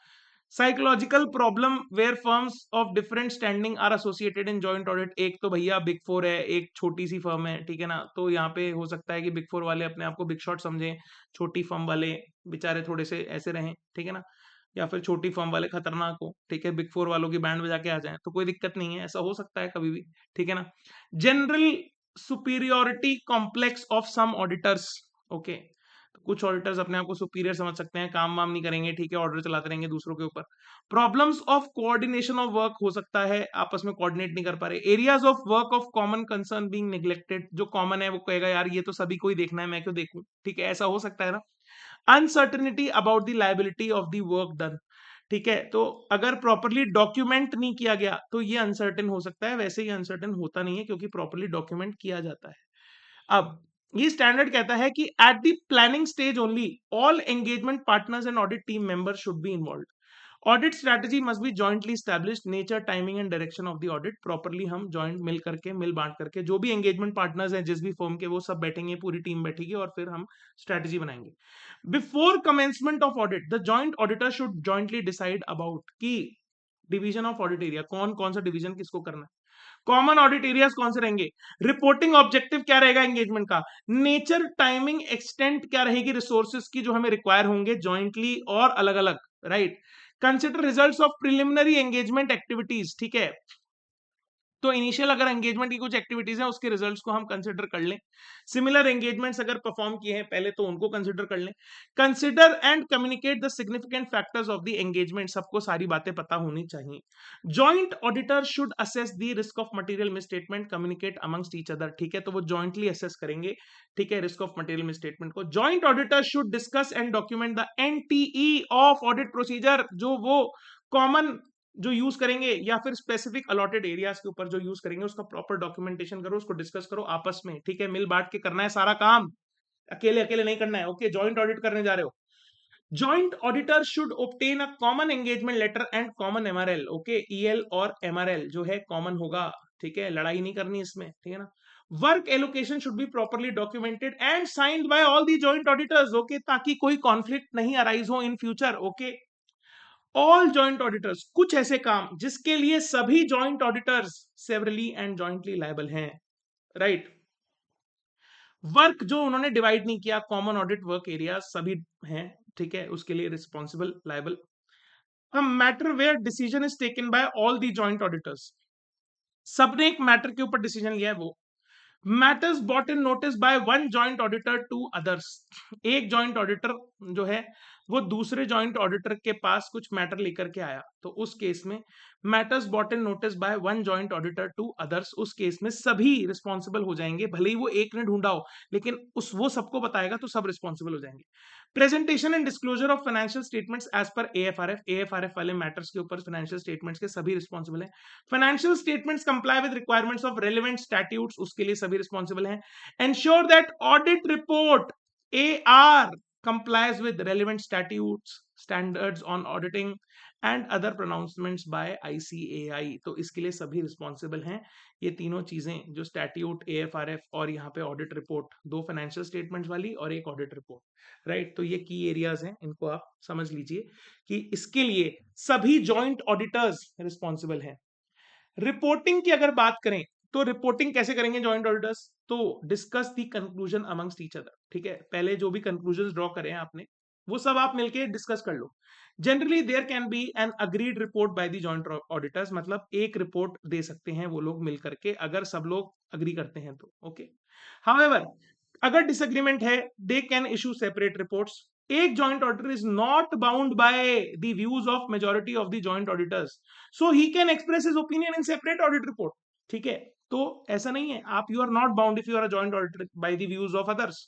[SPEAKER 1] Psychological problem where firms of different standing are associated in joint audit, एक तो भैया बिग फोर है, एक छोटी सी फर्म है, ठीक है ना। तो यहाँ पे हो सकता है कि बिग फोर वाले अपने आप को बिग शॉट समझें, छोटी फर्म वाले बेचारे थोड़े से ऐसे रहें, ठीक है ना। या फिर छोटी फर्म वाले खतरनाक हो, ठीक है, बिग फोर वालों की बैंड बजा के आ जाए तो कोई दिक्कत नहीं है, ऐसा हो सकता है कभी भी, ठीक है ना। General superiority complex of some auditors. Okay, कुछ ऑडिटर्स अपने आप को सुपीरियर समझ सकते हैं, काम वाम नहीं करेंगे, ठीक है, ऑर्डर चलाते रहेंगे दूसरों के ऊपर। Problems of coordination of work, हो सकता है आपस में कोऑर्डिनेट नहीं कर पा रहे। Areas of work of common concern being neglected, जो कॉमन है वो कहेगा यार ये तो सभी को ही देखना है, मैं क्यों देखूं, ठीक है, ऐसा हो सकता है ना। Uncertainty about the liability of the work done, ठीक है, तो अगर प्रॉपरली डॉक्यूमेंट नहीं किया गया तो ये अनसर्टेन हो सकता है, वैसे ही अनसर्टेन होता नहीं है क्योंकि प्रॉपरली डॉक्यूमेंट किया जाता है। अब ये स्टैंडर्ड कहता है कि at the planning stage only all engagement partners and audit team members should be involve. Audit strategy must be jointly established, nature timing and direction of the audit properly, हम joint मिल बांट करके जो भी engagement partners हैं जिस भी firm के, वो सब बैठेंगे, पूरी टीम बैठेगी और फिर हम स्ट्रेटजी बनाएंगे। Before commencement of audit the joint auditor should jointly decide about की डिवीजन ऑफ ऑडिट एरिया, कौन कौन सा डिवीजन किसको करना है, कॉमन ऑडिट एरियाज कौन से रहेंगे, रिपोर्टिंग ऑब्जेक्टिव क्या रहेगा एंगेजमेंट का, नेचर टाइमिंग एक्सटेंट क्या रहेगी रिसोर्सेज की जो हमें रिक्वायर होंगे जॉइंटली और अलग अलग, right. Consider results of preliminary engagement activities, ठीक है। तो इनिशियल अगर एंगेजमेंट की कुछ एक्टिविटीज हैं उसके रिजल्ट्स को हम कंसिडर कर लें, सिमिलर एंगेजमेंट्स अगर परफॉर्म किए हैं पहले तो उनको कंसिडर कर लें। Consider and communicate the significant factors of the engagement, सबको सारी बातें पता होनी चाहिए। Joint auditor should assess the risk of material misstatement, communicate amongst each other, ठीक है। तो वो जॉइंटली असेस करेंगे, ठीक है, रिस्क ऑफ मटेरियल मिसस्टेटमेंट को। Joint auditor should discuss and document the एनटीई ऑफ ऑडिट प्रोसीजर, जो वो कॉमन जो यूज करेंगे या फिर स्पेसिफिक अलॉटेड एरियाज के ऊपर जो यूज करेंगे उसका प्रॉपर डॉक्यूमेंटेशन करो, उसको डिस्कस करो आपस में, ठीक है। मिल बांट के करना है सारा काम, अकेले अकेले नहीं करना है, ओके। जॉइंट ऑडिट करने जा रहे हो, joint auditor should obtain a common engagement letter and common MRL, okay. EL और एमआरएल जो है कॉमन होगा, ठीक है, लड़ाई नहीं करनी इसमें, ठीक है ना। Work allocation should be properly documented and signed by all the joint auditors, okay, ताकि कोई कॉन्फ्लिक्ट नहीं अराइज हो in future, okay. All joint auditors, कुछ ऐसे काम जिसके लिए सभी joint auditors severally and jointly liable हैं, राइट। वर्क जो उन्होंने डिवाइड नहीं किया, कॉमन ऑडिट वर्क एरिया सभी हैं, ठीक है, उसके लिए responsible liable. Matter where decision is taken by all the joint auditors, सबने एक मैटर के ऊपर डिसीजन लिया है, वो matters bought in notice by one joint auditor to others, एक जॉइंट ऑडिटर जो है वो दूसरे जॉइंट ऑडिटर के पास कुछ मैटर लेकर के आया, तो उस केस में matters bought in notice by one joint auditor to others, उस केस में सभी रिस्पॉन्सिबल हो जाएंगे, भले ही वो एक ने ढूंढा हो, लेकिन उस वो सबको बताएगा तो सब रिस्पॉन्सिबल हो जाएंगे। Presentation and disclosure of financial statements as per AFRF, एएफआरएफ वाले मैटर्स के ऊपर फाइनेंशियल स्टेटमेंट्स के सभी रिस्पॉन्सिबल है। Financial statements comply with requirements of relevant statutes, उसके लिए सभी रिस्पॉन्सिबल हैं। Ensure that audit report AR complies with relevant statutes, standards on auditing and other pronouncements by ICAI, तो इसके लिए सभी रिस्पॉन्सिबल हैं। ये तीनों चीजें जो स्टैट्यूट, एएफआरएफ और यहाँ पे ऑडिट रिपोर्ट, दो फाइनेंशियल स्टेटमेंट्स वाली और एक ऑडिट रिपोर्ट, राइट। तो ये की एरियाज हैं, इनको आप समझ लीजिए कि इसके लिए सभी जॉइंट ऑडिटर्स रिस्पॉन्सिबल हैं। रिपोर्टिंग की अगर बात करें तो रिपोर्टिंग कैसे करेंगे जॉइंट ऑडिटर्स, तो discuss the conclusion amongst each other, ठीक है। पहले जो भी कंक्लूजन ड्रॉ करें आपने वो सब आप मिलके डिस्कस कर लो। Generally there can be an agreed report by the joint auditors, मतलब एक रिपोर्ट दे सकते हैं वो लोग मिल करके अगर सब लोग अग्री करते हैं तो, ओके। हाउएवर अगर डिसएग्रीमेंट है they can issue separate reports. एक joint auditor is not bound by the views of majority of the joint auditors, so he can express his opinion in separate audit report, ठीक है। तो ऐसा नहीं है, आप you are not bound if you are a joint auditor by the views of others.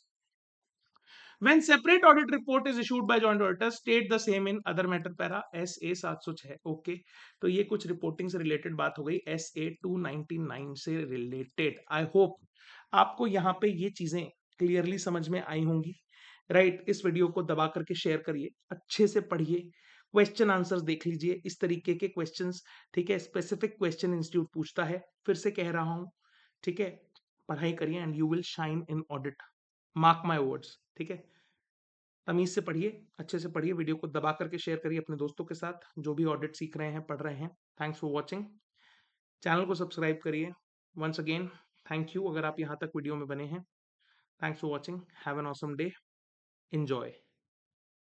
[SPEAKER 1] When separate audit report is issued by joint auditor, state the same in other matter para SA 706, okay. तो ये कुछ reporting से related बात हो गई SA 299 से related. I hope आपको यहाँ पे ये चीजें क्लियरली समझ में आई होंगी, राइट। इस वीडियो को दबा करके शेयर करिए, अच्छे से पढ़िए, क्वेश्चन आंसर्स देख लीजिए, इस तरीके के क्वेश्चंस, ठीक है। स्पेसिफिक क्वेश्चन इंस्टीट्यूट पूछता है, फिर से कह रहा हूं, ठीक है। पढ़ाई करिए and you will shine in audit, mark my words, ठीक है। तमीज से पढ़िए, अच्छे से पढ़िए, वीडियो को दबा करके शेयर करिए अपने दोस्तों के साथ जो भी ऑडिट सीख रहे हैं, पढ़ रहे हैं। थैंक्स फॉर वॉचिंग, चैनल को सब्सक्राइब करिए। वंस अगेन थैंक यू अगर आप यहाँ तक वीडियो में बने हैं। Thanks for watching, have an awesome day, enjoy.